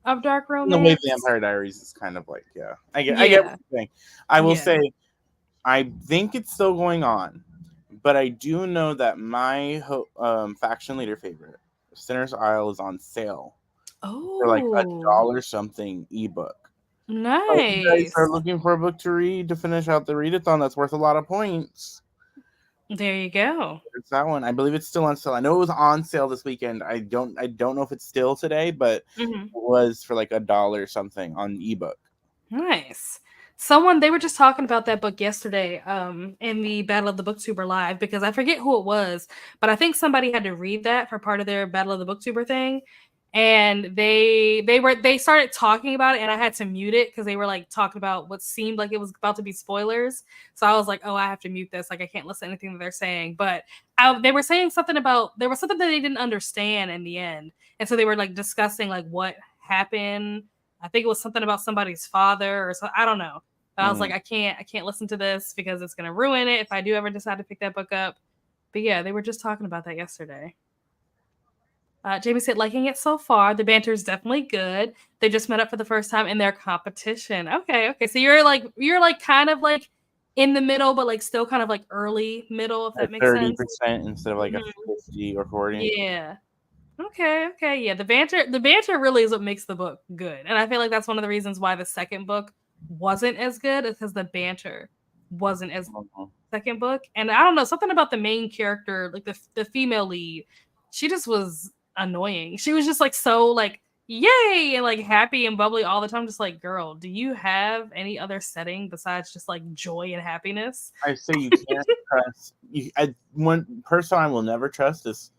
of dark In the way romance. Vampire Diaries is kind of like, yeah. I get what Yeah. you're saying. I will Yeah. say, I think it's still going on, but I do know that my faction leader favorite, Sinner's Isle, is on sale for like Oh, $1 something ebook. So if you guys are nice. looking for a book to read to finish out the readathon that's worth a lot of points, There you go. it's that one. I believe it's still on sale. I know it was on sale this weekend. I don't know if it's still today, but it was for like $1 something on ebook. Nice. They were just talking about that book yesterday, in the Battle of the Booktuber live because I forget who it was, but I think somebody had to read that for part of their Battle of the Booktuber thing. And they started talking about it and I had to mute it because they were like talking about what seemed like it was about to be spoilers. So I was like, oh, I have to mute this. Like I can't listen to anything that they're saying. But they were saying something about there was something that they didn't understand in the end. And so they were like discussing like what happened. I think it was something about somebody's father or so. I don't know. But I was like, I can't listen to this because it's gonna ruin it if I do ever decide to pick that book up. But yeah, they were just talking about that yesterday. Jamie said, liking it so far. The banter is definitely good. They just met up for the first time in their competition. Okay. So you're like kind of like in the middle, but like still kind of like early middle, if that Like makes sense. 30% instead of like a 50 or 40. Yeah. Okay. Yeah, the banter really is what makes the book good. And I feel like that's one of the reasons why the second book wasn't as good is because the banter wasn't as second book. And I don't know, something about the main character, like the female lead, she just was annoying. She was just like so like yay and like happy and bubbly all the time. Just like, girl, do you have any other setting besides just like joy and happiness? I say you can't trust. One person I will never trust is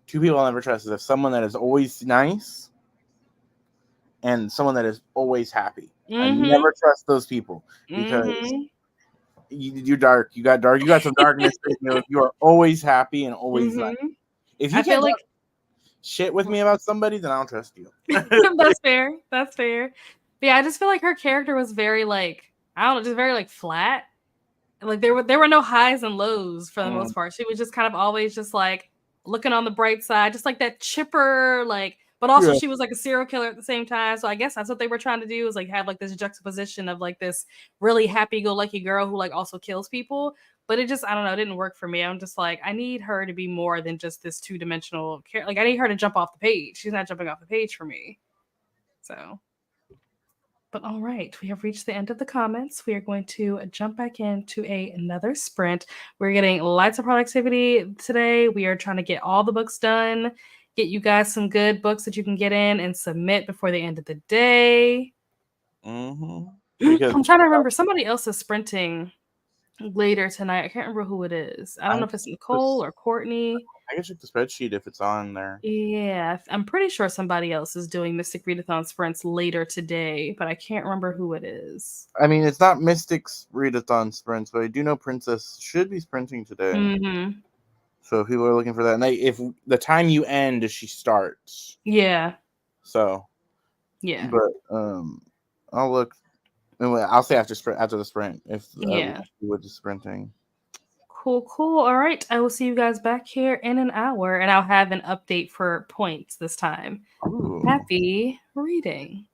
two people I'll never trust is if someone that is always nice and someone that is always happy. I never trust those people because you're dark. You got dark. You got some darkness in you. If you are always happy and always nice. If you I feel can't like shit with me about somebody, then I don't trust you. that's fair. That's fair. But yeah, I just feel like her character was very like I don't know, just very like flat. Like there were no highs and lows for the most part. She was just kind of always just like looking on the bright side, just like that chipper, like but also Yeah. she was like a serial killer at the same time. So I guess that's what they were trying to do is like have like this juxtaposition of like this really happy-go-lucky girl who like also kills people. But it just I don't know, it didn't work for me. I'm just like I need her to be more than just this two-dimensional character. Like I need her to jump off the page. She's not jumping off the page for me. So but all right, we have reached the end of the comments. We are going to jump back into another sprint. We're getting lots of productivity today. We are trying to get all the books done, get you guys some good books that you can get in and submit before the end of the day. Because I'm trying to remember. Somebody else is sprinting later tonight. I can't remember who it is. I don't know if it's Nicole or Courtney. I can check the spreadsheet if it's on there. Yeah, I'm pretty sure somebody else is doing Mystic Readathon sprints later today, but I can't remember who it is. I mean, it's not Mystic's readathon sprints, but I do know Princess should be sprinting today. So if people are looking for that, and if the time you end is she starts. Yeah. So. Yeah. But I'll look. I'll say after the sprint if Yeah. with the sprinting. Cool. All right. I will see you guys back here in an hour, and I'll have an update for points this time. Ooh. Happy reading.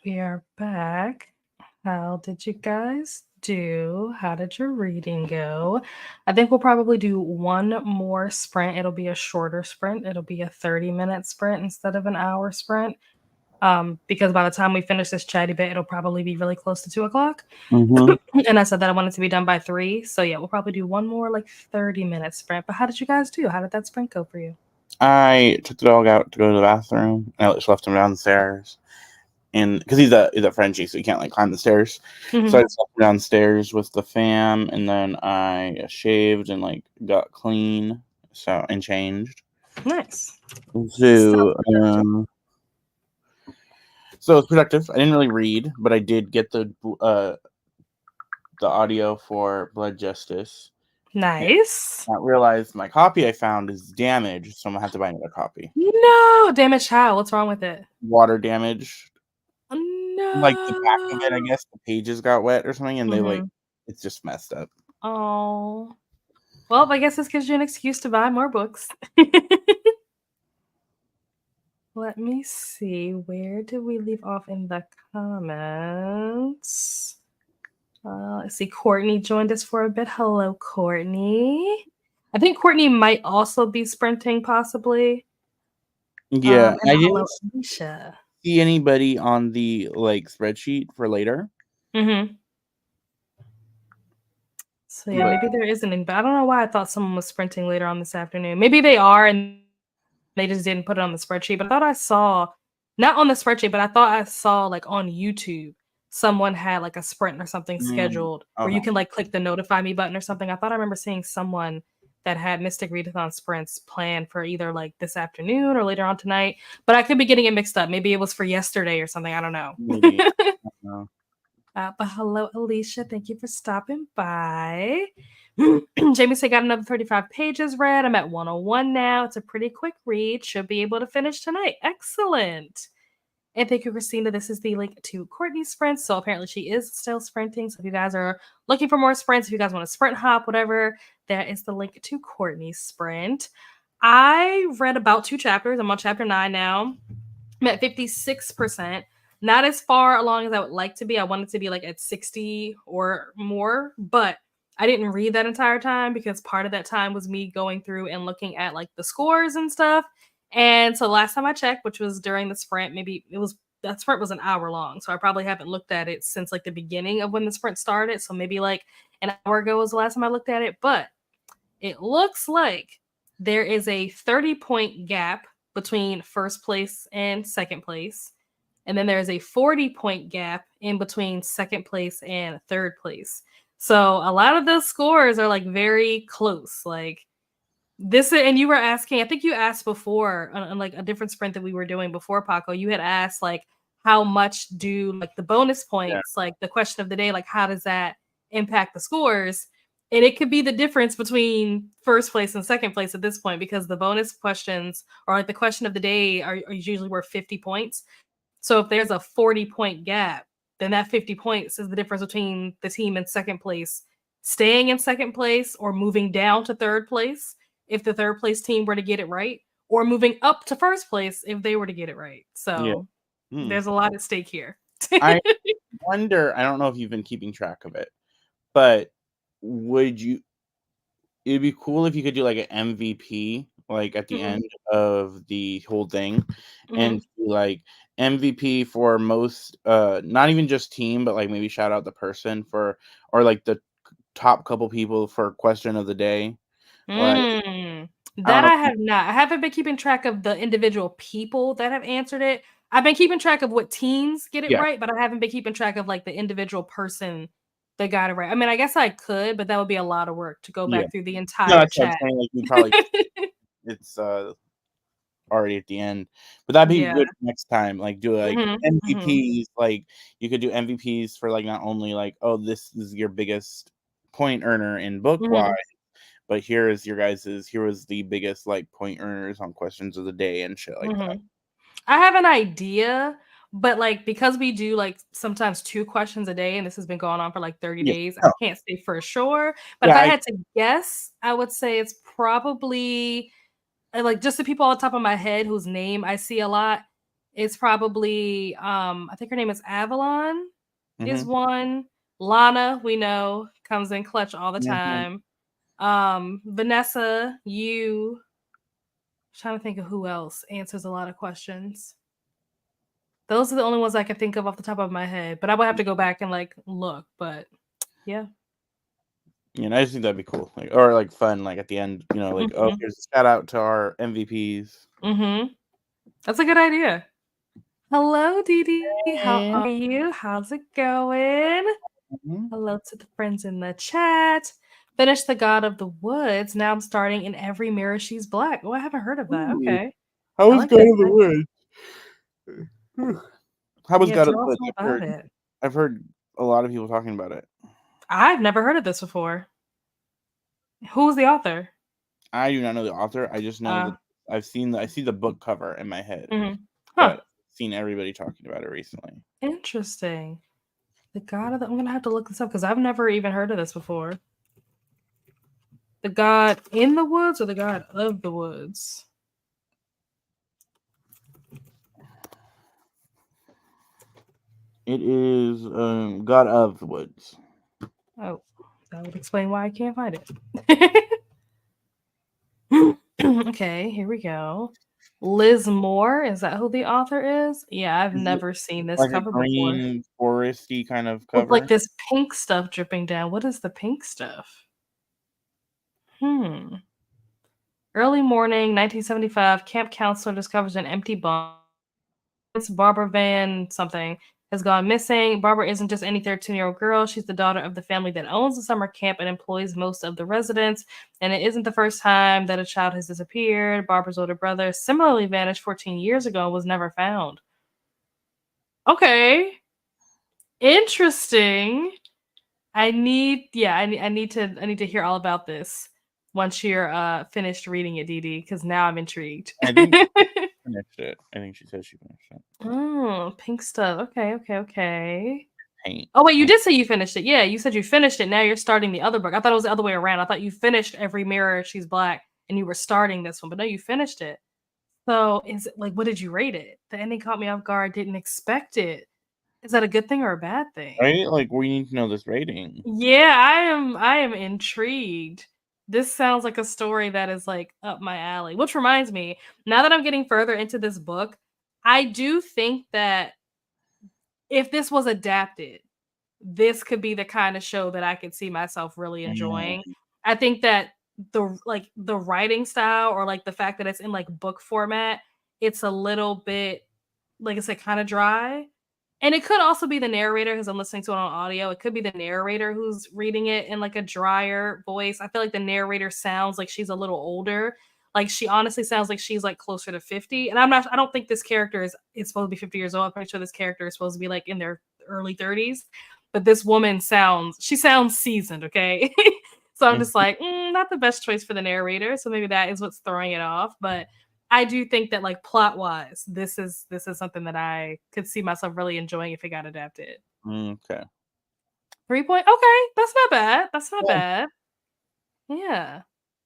We are back. How did you guys do? How did your reading go? I think we'll probably do one more sprint. It'll be a shorter sprint. It'll be a 30-minute sprint instead of an hour sprint. Because by the time we finish this chatty bit, it'll probably be really close to 2 o'clock. And I said that I wanted to be done by 3. So yeah, we'll probably do one more like 30-minute sprint. But how did you guys do? How did that sprint go for you? I took the dog out to go to the bathroom. And I just left him downstairs, and because he's a Frenchie, so he can't like climb the stairs. So I just left him downstairs with the fam, and then I shaved and like got clean, and changed. Nice. So it's productive. I didn't really read, but I did get the audio for Blood Justice. Nice. I realized my copy I found is damaged, so I'm gonna have to buy another copy. No, damaged how? What's wrong with it? Water damage. No. Like the back of it, I guess the pages got wet or something, and it's just messed up. Oh. Well, I guess this gives you an excuse to buy more books. Let me see. Where did we leave off in the comments? Let's see. Courtney joined us for a bit. Hello, Courtney. I think Courtney might also be sprinting, possibly. Yeah, I hello, didn't Alicia. see anybody on the spreadsheet for later. So yeah, maybe there isn't, but I don't know why I thought someone was sprinting later on this afternoon. Maybe they are, and they just didn't put it on the spreadsheet. But I thought I saw, not on the spreadsheet, but I thought I saw like on YouTube, someone had like a sprint or something scheduled where you can like click the notify me button or something. I thought I remember seeing someone that had Mystic Readathon sprints planned for either like this afternoon or later on tonight. But I could be getting it mixed up. Maybe it was for yesterday or something. I don't know. Maybe. I don't know. But hello, Alicia. Thank you for stopping by. Jamie said, got another 35 pages read. I'm at 101 now. It's a pretty quick read. Should be able to finish tonight. Excellent. And thank you, Christina. This is the link to Courtney's sprints. So apparently she is still sprinting. So if you guys are looking for more sprints, if you guys want to sprint hop, whatever, that is the link to Courtney's sprint. I read about 2 chapters. I'm on chapter 9 now. I'm at 56%. Not as far along as I would like to be. I wanted to be like at 60 or more, but I didn't read that entire time because part of that time was me going through and looking at like the scores and stuff. And so last time I checked, which was during the sprint, maybe that sprint was an hour long. So I probably haven't looked at it since like the beginning of when the sprint started. So maybe like an hour ago was the last time I looked at it. But it looks like there is a 30-point gap between first place and second place. And then there's a 40-point gap in between second place and third place. So a lot of those scores are like very close. Like this, and you were asking, I think you asked before on like a different sprint that we were doing before, Paco, you had asked like how much do like the bonus points, like the question of the day, like how does that impact the scores? And it could be the difference between first place and second place at this point, because the bonus questions or like the question of the day are usually worth 50 points. So if there's a 40-point gap, then that 50 points is the difference between the team in second place staying in second place or moving down to third place if the third place team were to get it right, or moving up to first place if they were to get it right. So there's a lot at stake here. I wonder, I don't know if you've been keeping track of it, but it'd be cool if you could do like an MVP like at the end of the whole thing, and like MVP for most not even just team, but like maybe shout out the person for, or like the top couple people for question of the day. That I have not. I haven't been keeping track of the individual people that have answered it. I've been keeping track of what teams get it right, but I haven't been keeping track of like the individual person that got it right. I mean, I guess I could, but that would be a lot of work to go back through the entire chat. Like you probably it's already at the end, but that'd be good next time. Like do like MVPs. Like you could do MVPs for like not only like, oh, this is your biggest point earner in book wise, but here was the biggest like point earners on questions of the day and shit like that. I have an idea, but like because we do like sometimes 2 questions a day, and this has been going on for like 30 days, I can't say for sure. But if I had to guess, I would say it's probably like just the people on the top of my head whose name I see a lot. It's probably I think her name is Avalon is Mm-hmm. one. Lana, we know, comes in clutch all the Mm-hmm. time. Vanessa, you trying to think of who else answers a lot of questions. Those are the only ones I can think of off the top of my head, but I would have to go back and like look. But yeah, You know, I just think that'd be cool, like, or like fun, like at the end, you know, like, oh, mm-hmm. here's a shout out to our MVPs. Mm-hmm. That's a good idea. Hello, Dee. How Eh. are you? How's it going? Mhm. Hello to the friends in the chat. Finished The God of the Woods. Now I'm starting In Every Mirror She's Black. Oh, I haven't heard of that. Ooh. Okay. How I was like God that of the title. Woods? How was Yeah, God of tell the us Woods? all about it. I've heard a lot of people talking about it. I've never heard of this before. Who's the author? I do not know the author. I just know Uh, that I see the book cover in my head, mhm. Huh. but I've seen everybody talking about it recently. Interesting. The God of the, I'm gonna have to look this up because I've never even heard of this before. The God in the Woods or the God of the Woods? It is God of the Woods. Oh, that would explain why I can't find it. Okay, here we go. Liz Moore, is that who the author is? Yeah, I've Is it never seen this like a cover before. green foresty kind of With like cover? this pink stuff dripping down. What is the pink stuff? Hmm. Early morning, 1975, camp counselor discovers an empty bunk. Barbara Van something has gone missing. Barbara isn't just any 13-year-old girl. She's the daughter of the family that owns the summer camp and employs most of the residents. And it isn't the first time that a child has disappeared. Barbara's older brother similarly vanished 14 years ago and was never found. Okay. Interesting. I need to hear all about this once you're finished reading it, Dee, because now I'm intrigued. I think she finished it. I think she said she finished it. Oh, pink stuff. Okay. Paint. Oh wait, you did say you finished it. Yeah, you said you finished it. Now you're starting the other book. I thought it was the other way around. I thought you finished Every Mirror She's Black and you were starting this one, but no, you finished it. So is it like what did you rate it? The ending caught me off guard. Didn't expect it. Is that a good thing or a bad thing? Right? Like we need to know this rating. Yeah, I am intrigued. This sounds like a story that is like up my alley. Which reminds me, now that I'm getting further into this book, I do think that if this was adapted, this could be the kind of show that I could see myself really enjoying. Mm, I think that the writing style or like the fact that it's in like book format, it's a little bit like I said, kind of dry. And it could also be the narrator because I'm listening to it on audio. It could be the narrator who's reading it in like a drier voice. I feel like the narrator sounds like she's a little older. Like she honestly sounds like she's like closer to 50. And I don't think this character is supposed to be 50 years old. I'm pretty sure this character is supposed to be like in their early 30s. But this woman sounds seasoned, okay? So I'm mm. just like, not the best choice for the narrator. So maybe that is what's throwing it off. But I do think that like plot wise, this is something that I could see myself really enjoying if it got adapted. Okay. 3 point. Okay, that's not bad. That's not Yeah. bad. Yeah.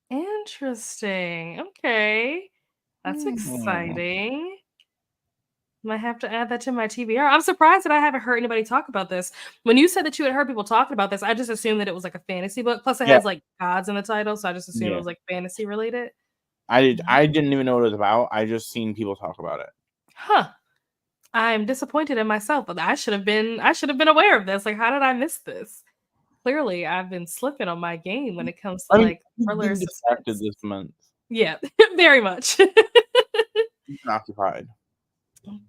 Interesting. Okay. That's Mm. exciting. Might have to add that to my TBR. I'm surprised that I haven't heard anybody talk about this. When you said that you had heard people talking about this, I just assumed that it was like a fantasy book. Plus, it Yeah. has like gods in the title, so I just assumed it Yeah. was like fantasy related. I didn't even know what it was about. I just seen people talk about it. Huh. I'm disappointed in myself. But I should have been aware of this. Like, how did I miss this? Clearly, I've been slipping on my game when it comes to I mean, like you've thriller been distracted suspense. this month. Yeah, very much. You've been occupied.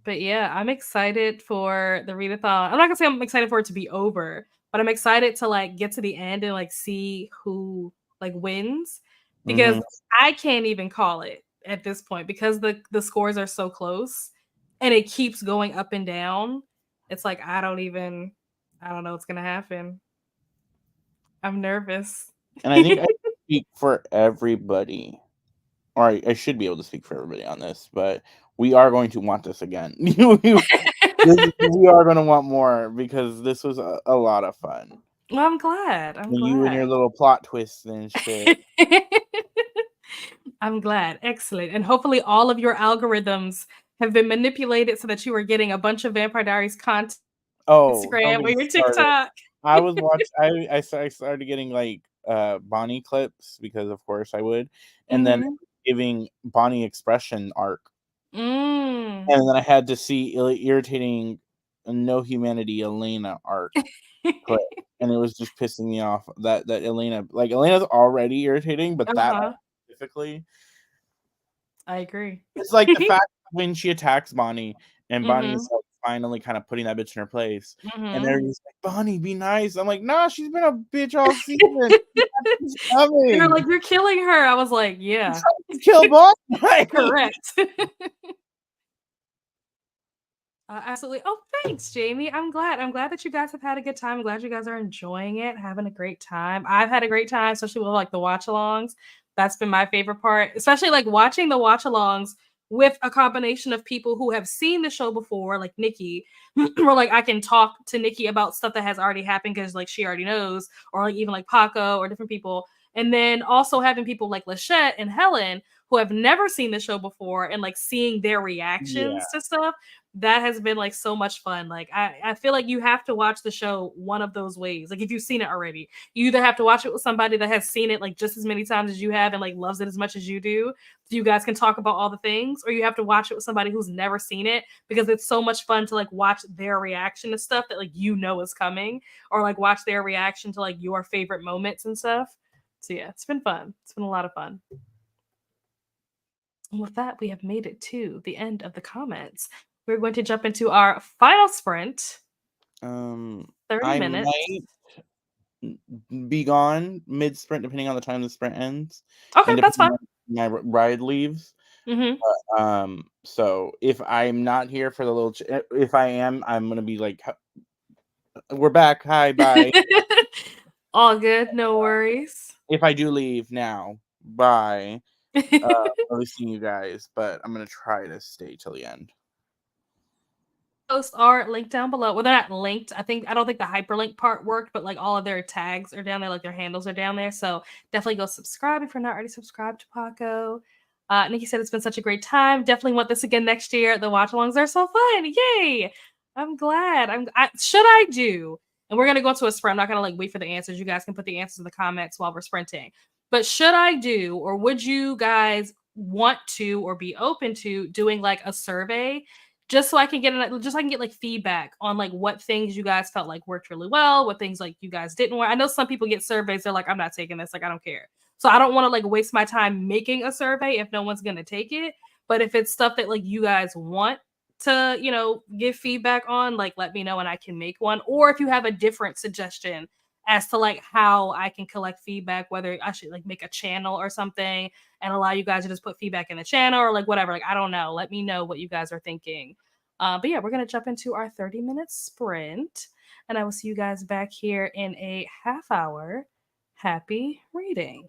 But yeah, I'm excited for the readathon. I'm not gonna say I'm excited for it to be over, but I'm excited to like get to the end and like see who like wins because Mm-hmm. I can't even call it at this point because the scores are so close and it keeps going up and down. It's like I don't know what's gonna happen. I'm nervous. And I think I speak for everybody, or I should be able to speak for everybody on this, but we are going to want this again. We are going to want more because this was a lot of fun. Well, I'm glad. I'm And you and your glad. little plot twists and shit. I'm glad. Excellent. And hopefully all of your algorithms have been manipulated so that you are getting a bunch of Vampire Diaries content on Oh, don't Instagram get or me your started. TikTok. I was watch I started getting, like, Bonnie clips because of course I would, and then Mhm. giving Bonnie expression arc, Mm. and then I had to see irritating No Humanity Elena arc clip, and it was just pissing me off that Elena like, Elena's already irritating, but that arc Uh-huh. specifically I agree. it's like the fact when she attacks Bonnie and Bonnie is, Mhm. like, finally kinda putting that bitch in her place, and Mhm. they're just like, "Bonnie, be nice." I'm like, "Nah, she's been a bitch all season. She's They're coming. like, "You're killing her." I was like, You're "Yeah, trying to kill Bonnie." correct." Absolutely. Oh, thanks, Jamie. I'm glad. I'm glad that you guys have had a good time. I'm glad you guys are enjoying it, having a great time. I've had a great time, especially with like the watch alongs. That's been my favorite part, especially like watching the watch alongs with a combination of people who have seen the show before, like Nikki, where like I can talk to Nikki about stuff that has already happened because like she already knows, or like even like Paco or different people. And then also having people like Lachette and Helen who have never seen the show before and like seeing their Yeah. reactions to stuff that has been like so much fun. Like I feel like you have to watch the show one of those ways. Like if you've seen it already, you either have to watch it with somebody that has seen it like just as many times as you have and like loves it as much as you do, so you guys can talk about all the things, or you have to watch it with somebody who's never seen it because it's so much fun to like watch their reaction to stuff that like you know is coming, or like watch their reaction to like your favorite moments and stuff. So yeah, it's been fun. It's been a lot of fun. And with that, we have made it to the end of the comments. We're going to jump into our final sprint, 30 I minutes. might be gone mid-sprint depending on the time the sprint ends, Okay, and that's depending fine. on my ride leaves. Mhm. So if I'm not here for the little if I am, I'm gonna be like, "We're back. Hi, bye." All good, no worries. If I do leave now, bye. I'll be seeing you guys, but I'm gonna try to stay till the end. Posts are linked down below. Well, they're not linked. I don't think the hyperlink part worked, but like all of their tags are down there, like their handles are down there. So definitely go subscribe if you're not already subscribed to Paco. Nikki said it's been such a great time. Definitely want this again next year. The watch alongs are so fun. Yay! I'm glad. Should I do? And we're gonna go into a sprint. I'm not gonna like wait for the answers. You guys can put the answers in the comments while we're sprinting. But should I do, or would you guys want to, or be open to doing like a survey just so I can just so I can get like feedback on like what things you guys felt like worked really well, what things like you guys didn't work. I know some people get surveys, they're like, I'm not taking this, like I don't care. So I don't want to like waste my time making a survey if no one's gonna take it. But if it's stuff that like you guys want to, give feedback on, like let me know and I can make one. Or if you have a different suggestion as to like how I can collect feedback, whether I should like make a channel or something and allow you guys to just put feedback in the channel or like whatever. Like, I don't know. Let me know what you guys are thinking. But yeah, we're going to jump into our 30-minute sprint. And I will see you guys back here in a half hour. Happy reading.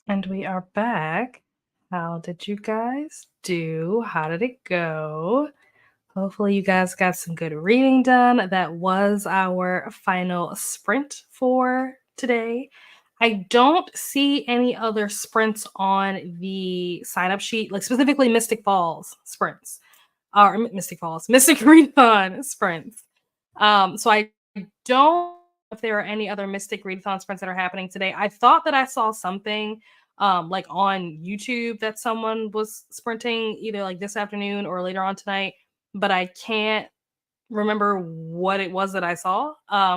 And we are back. How did you guys do? How did it go? Hopefully, you guys got some good reading done. That was our final sprint for today. I don't see any other sprints on the sign up sheet, like specifically Mystic Falls sprints, or Mystic Falls, Mystic Readathon sprints. So I don't know if there are any other Mystic Readathon sprints that are happening today. I thought that I saw something like on YouTube that someone was sprinting either like this afternoon or later on tonight, but I can't remember what it was that I saw.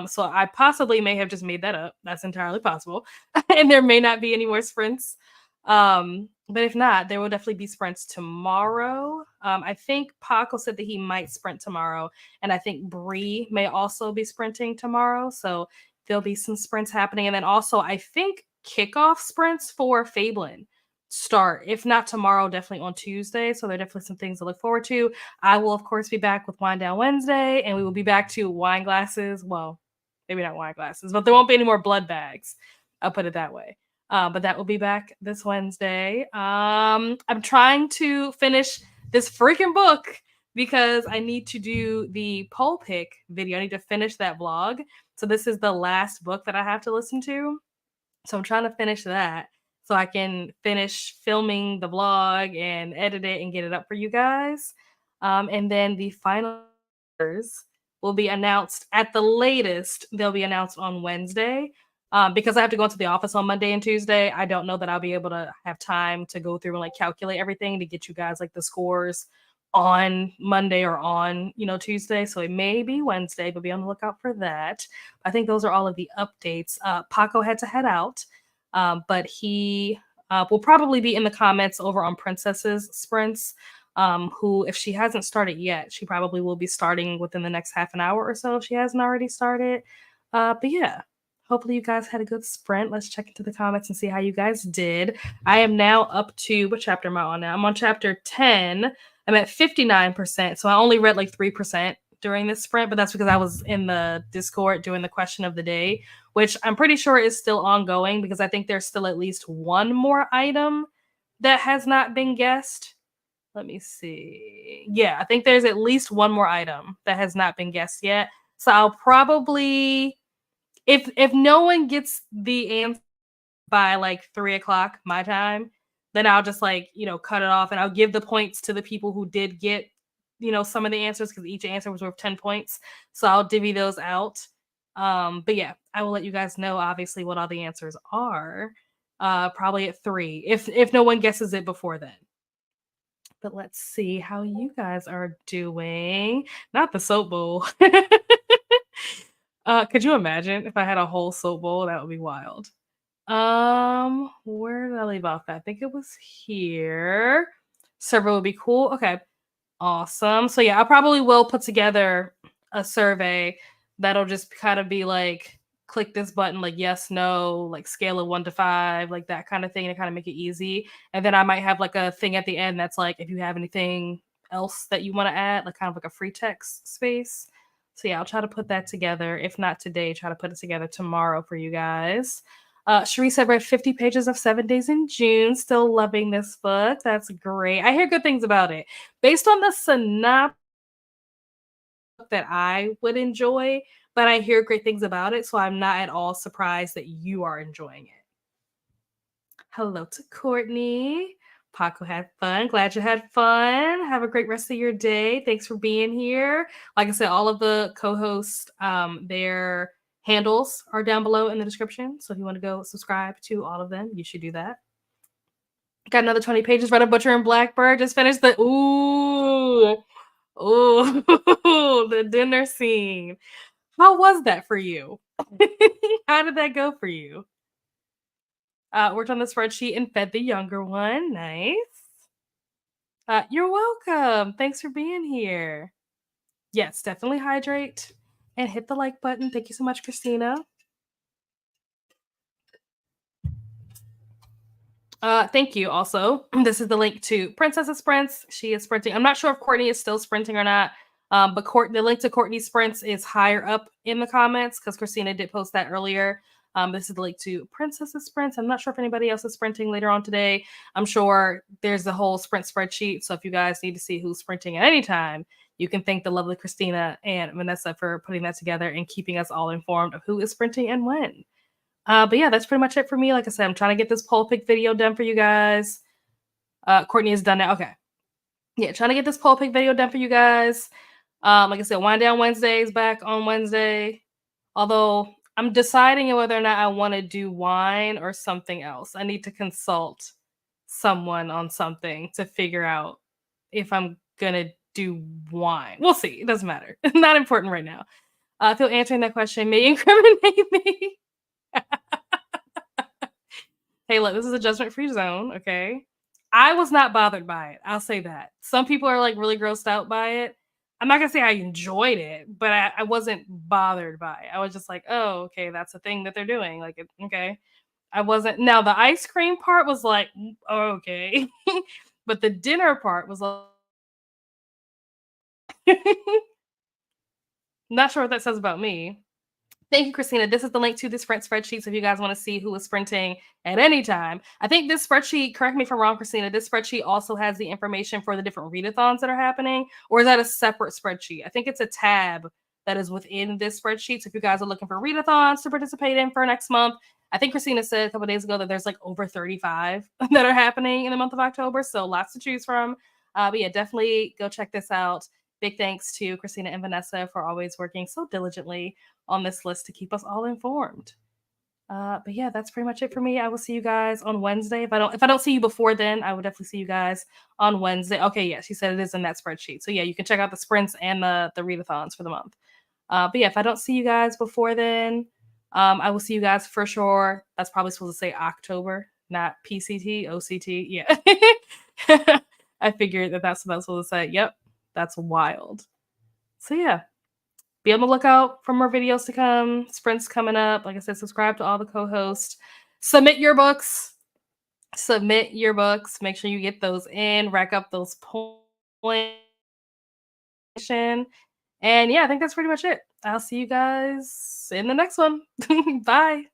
So I possibly may have just made that up. That's entirely possible. And there may not be any more sprints. But if not, there will definitely be sprints tomorrow. I think Paco said that he might sprint tomorrow, and I think Bree may also be sprinting tomorrow. So there'll be some sprints happening. And then also, I think kickoff sprints for Fablin start, if not tomorrow, definitely on Tuesday. So there are definitely some things to look forward to. I will, of course, be back with Wine Down Wednesday, and we will be back to wine glasses. Well, maybe not wine glasses, but there won't be any more blood bags. I'll put it that way. But that will be back this Wednesday. I'm trying to finish this freaking book because I need to do the poll pick video. I need to finish that vlog. So this is the last book that I have to listen to. So I'm trying to finish that so I can finish filming the vlog and edit it and get it up for you guys. And then the final will be announced at the latest. They'll be announced on Wednesday. Because I have to go into the office on Monday and Tuesday, I don't know that I'll be able to have time to go through and like calculate everything to get you guys like the scores on Monday or on, Tuesday. So it may be Wednesday, but be on the lookout for that. I think those are all of the updates. Paco had to head out, but he will probably be in the comments over on Princess's sprints. Who, if she hasn't started yet, she probably will be starting within the next half an hour or so if she hasn't already started. But yeah, hopefully you guys had a good sprint. Let's check into the comments and see how you guys did. I am now up to, what chapter am I on now? I'm on chapter 10. I'm at 59%. So I only read like 3% during this sprint, but that's because I was in the Discord doing the question of the day, which I'm pretty sure is still ongoing because I think there's still at least one more item that has not been guessed. Let me see. Yeah, I think there's at least one more item that has not been guessed yet. So I'll probably, if no one gets the answer by like 3:00 my time, then I'll just like, cut it off and I'll give the points to the people who did get, some of the answers because each answer was worth 10 points. So I'll divvy those out. But yeah, I will let you guys know obviously what all the answers are. Probably at 3 if no one guesses it before then. But let's see how you guys are doing. Not the soap bowl. Could you imagine if I had a whole soap bowl? That would be wild. Where did I leave off? I think it was here. Server would be cool. Okay, awesome. So yeah, I probably will put together a survey that'll just kind of be like, click this button, like yes, no, like scale of 1 to 5, like that kind of thing to kind of make it easy. And then I might have like a thing at the end that's like, if you have anything else that you want to add, like kind of like a free text space. So yeah, I'll try to put that together. If not today, try to put it together tomorrow for you guys. Cherise said read 50 pages of 7 Days in June. Still loving this book. That's great. I hear good things about it. Based on the synopsis that I would enjoy, but I hear great things about it, so I'm not at all surprised that you are enjoying it. Hello to Courtney. Paco had fun. Glad you had fun. Have a great rest of your day. Thanks for being here. Like I said, all of the co-hosts, their handles are down below in the description. So if you want to go subscribe to all of them, you should do that. Got another 20 pages. Read A Butcher and Blackbird. Just finished the the dinner scene. How was that for you? How did that go for you? Worked on the spreadsheet and fed the younger one. Nice. You're welcome. Thanks for being here. Yes, definitely hydrate and hit the like button. Thank you so much, Christina. Thank you also. This is the link to Princess's Sprints. She is sprinting. I'm not sure if Courtney is still sprinting or not. But the link to Courtney's sprints is higher up in the comments because Christina did post that earlier. This is the link to Princess's Sprints. I'm not sure if anybody else is sprinting later on today. I'm sure there's the whole sprint spreadsheet. So if you guys need to see who's sprinting at any time, you can thank the lovely Christina and Vanessa for putting that together and keeping us all informed of who is sprinting and when. But yeah, that's pretty much it for me. Like I said, I'm trying to get this poll pick video done for you guys. Courtney is done now. Okay. Yeah, trying to get this poll pick video done for you guys. Like I said, Wind Down Wednesday is back on Wednesday. Although I'm deciding whether or not I want to do wine or something else. I need to consult someone on something to figure out if I'm going to do wine. We'll see. It doesn't matter. Not important right now. I feel answering that question may incriminate me. Hey, look, this is a judgment-free zone, okay? I was not bothered by it. I'll say that. Some people are like really grossed out by it. I'm not gonna say I enjoyed it, but I wasn't bothered by it. I was just like, oh, okay, that's a thing that they're doing. Like, okay. I wasn't. Now the ice cream part was like, oh, okay, but the dinner part was like, not sure what that says about me. Thank you, Christina. This is the link to the sprint spreadsheet. So if you guys want to see who is sprinting at any time, I think this spreadsheet, correct me if I'm wrong, Christina, this spreadsheet also has the information for the different readathons that are happening, or is that a separate spreadsheet? I think it's a tab that is within this spreadsheet. So if you guys are looking for readathons to participate in for next month, I think Christina said a couple days ago that there's like over 35 that are happening in the month of October. So lots to choose from. But yeah, definitely go check this out. Big thanks to Christina and Vanessa for always working so diligently on this list to keep us all informed. But yeah, that's pretty much it for me. I will see you guys on Wednesday. If I don't see you before then, I will definitely see you guys on Wednesday. Okay, yeah, she said it is in that spreadsheet. So yeah, you can check out the sprints and the readathons for the month. But yeah, if I don't see you guys before then, I will see you guys for sure. That's probably supposed to say October, not PCT, OCT. Yeah. I figured that's what that's supposed to say. Yep. That's wild. So yeah, be on the lookout for more videos to come. Sprints coming up. Like I said, subscribe to all the co-hosts. Submit your books. Make sure you get those in. Rack up those points. And yeah, I think that's pretty much it. I'll see you guys in the next one. Bye.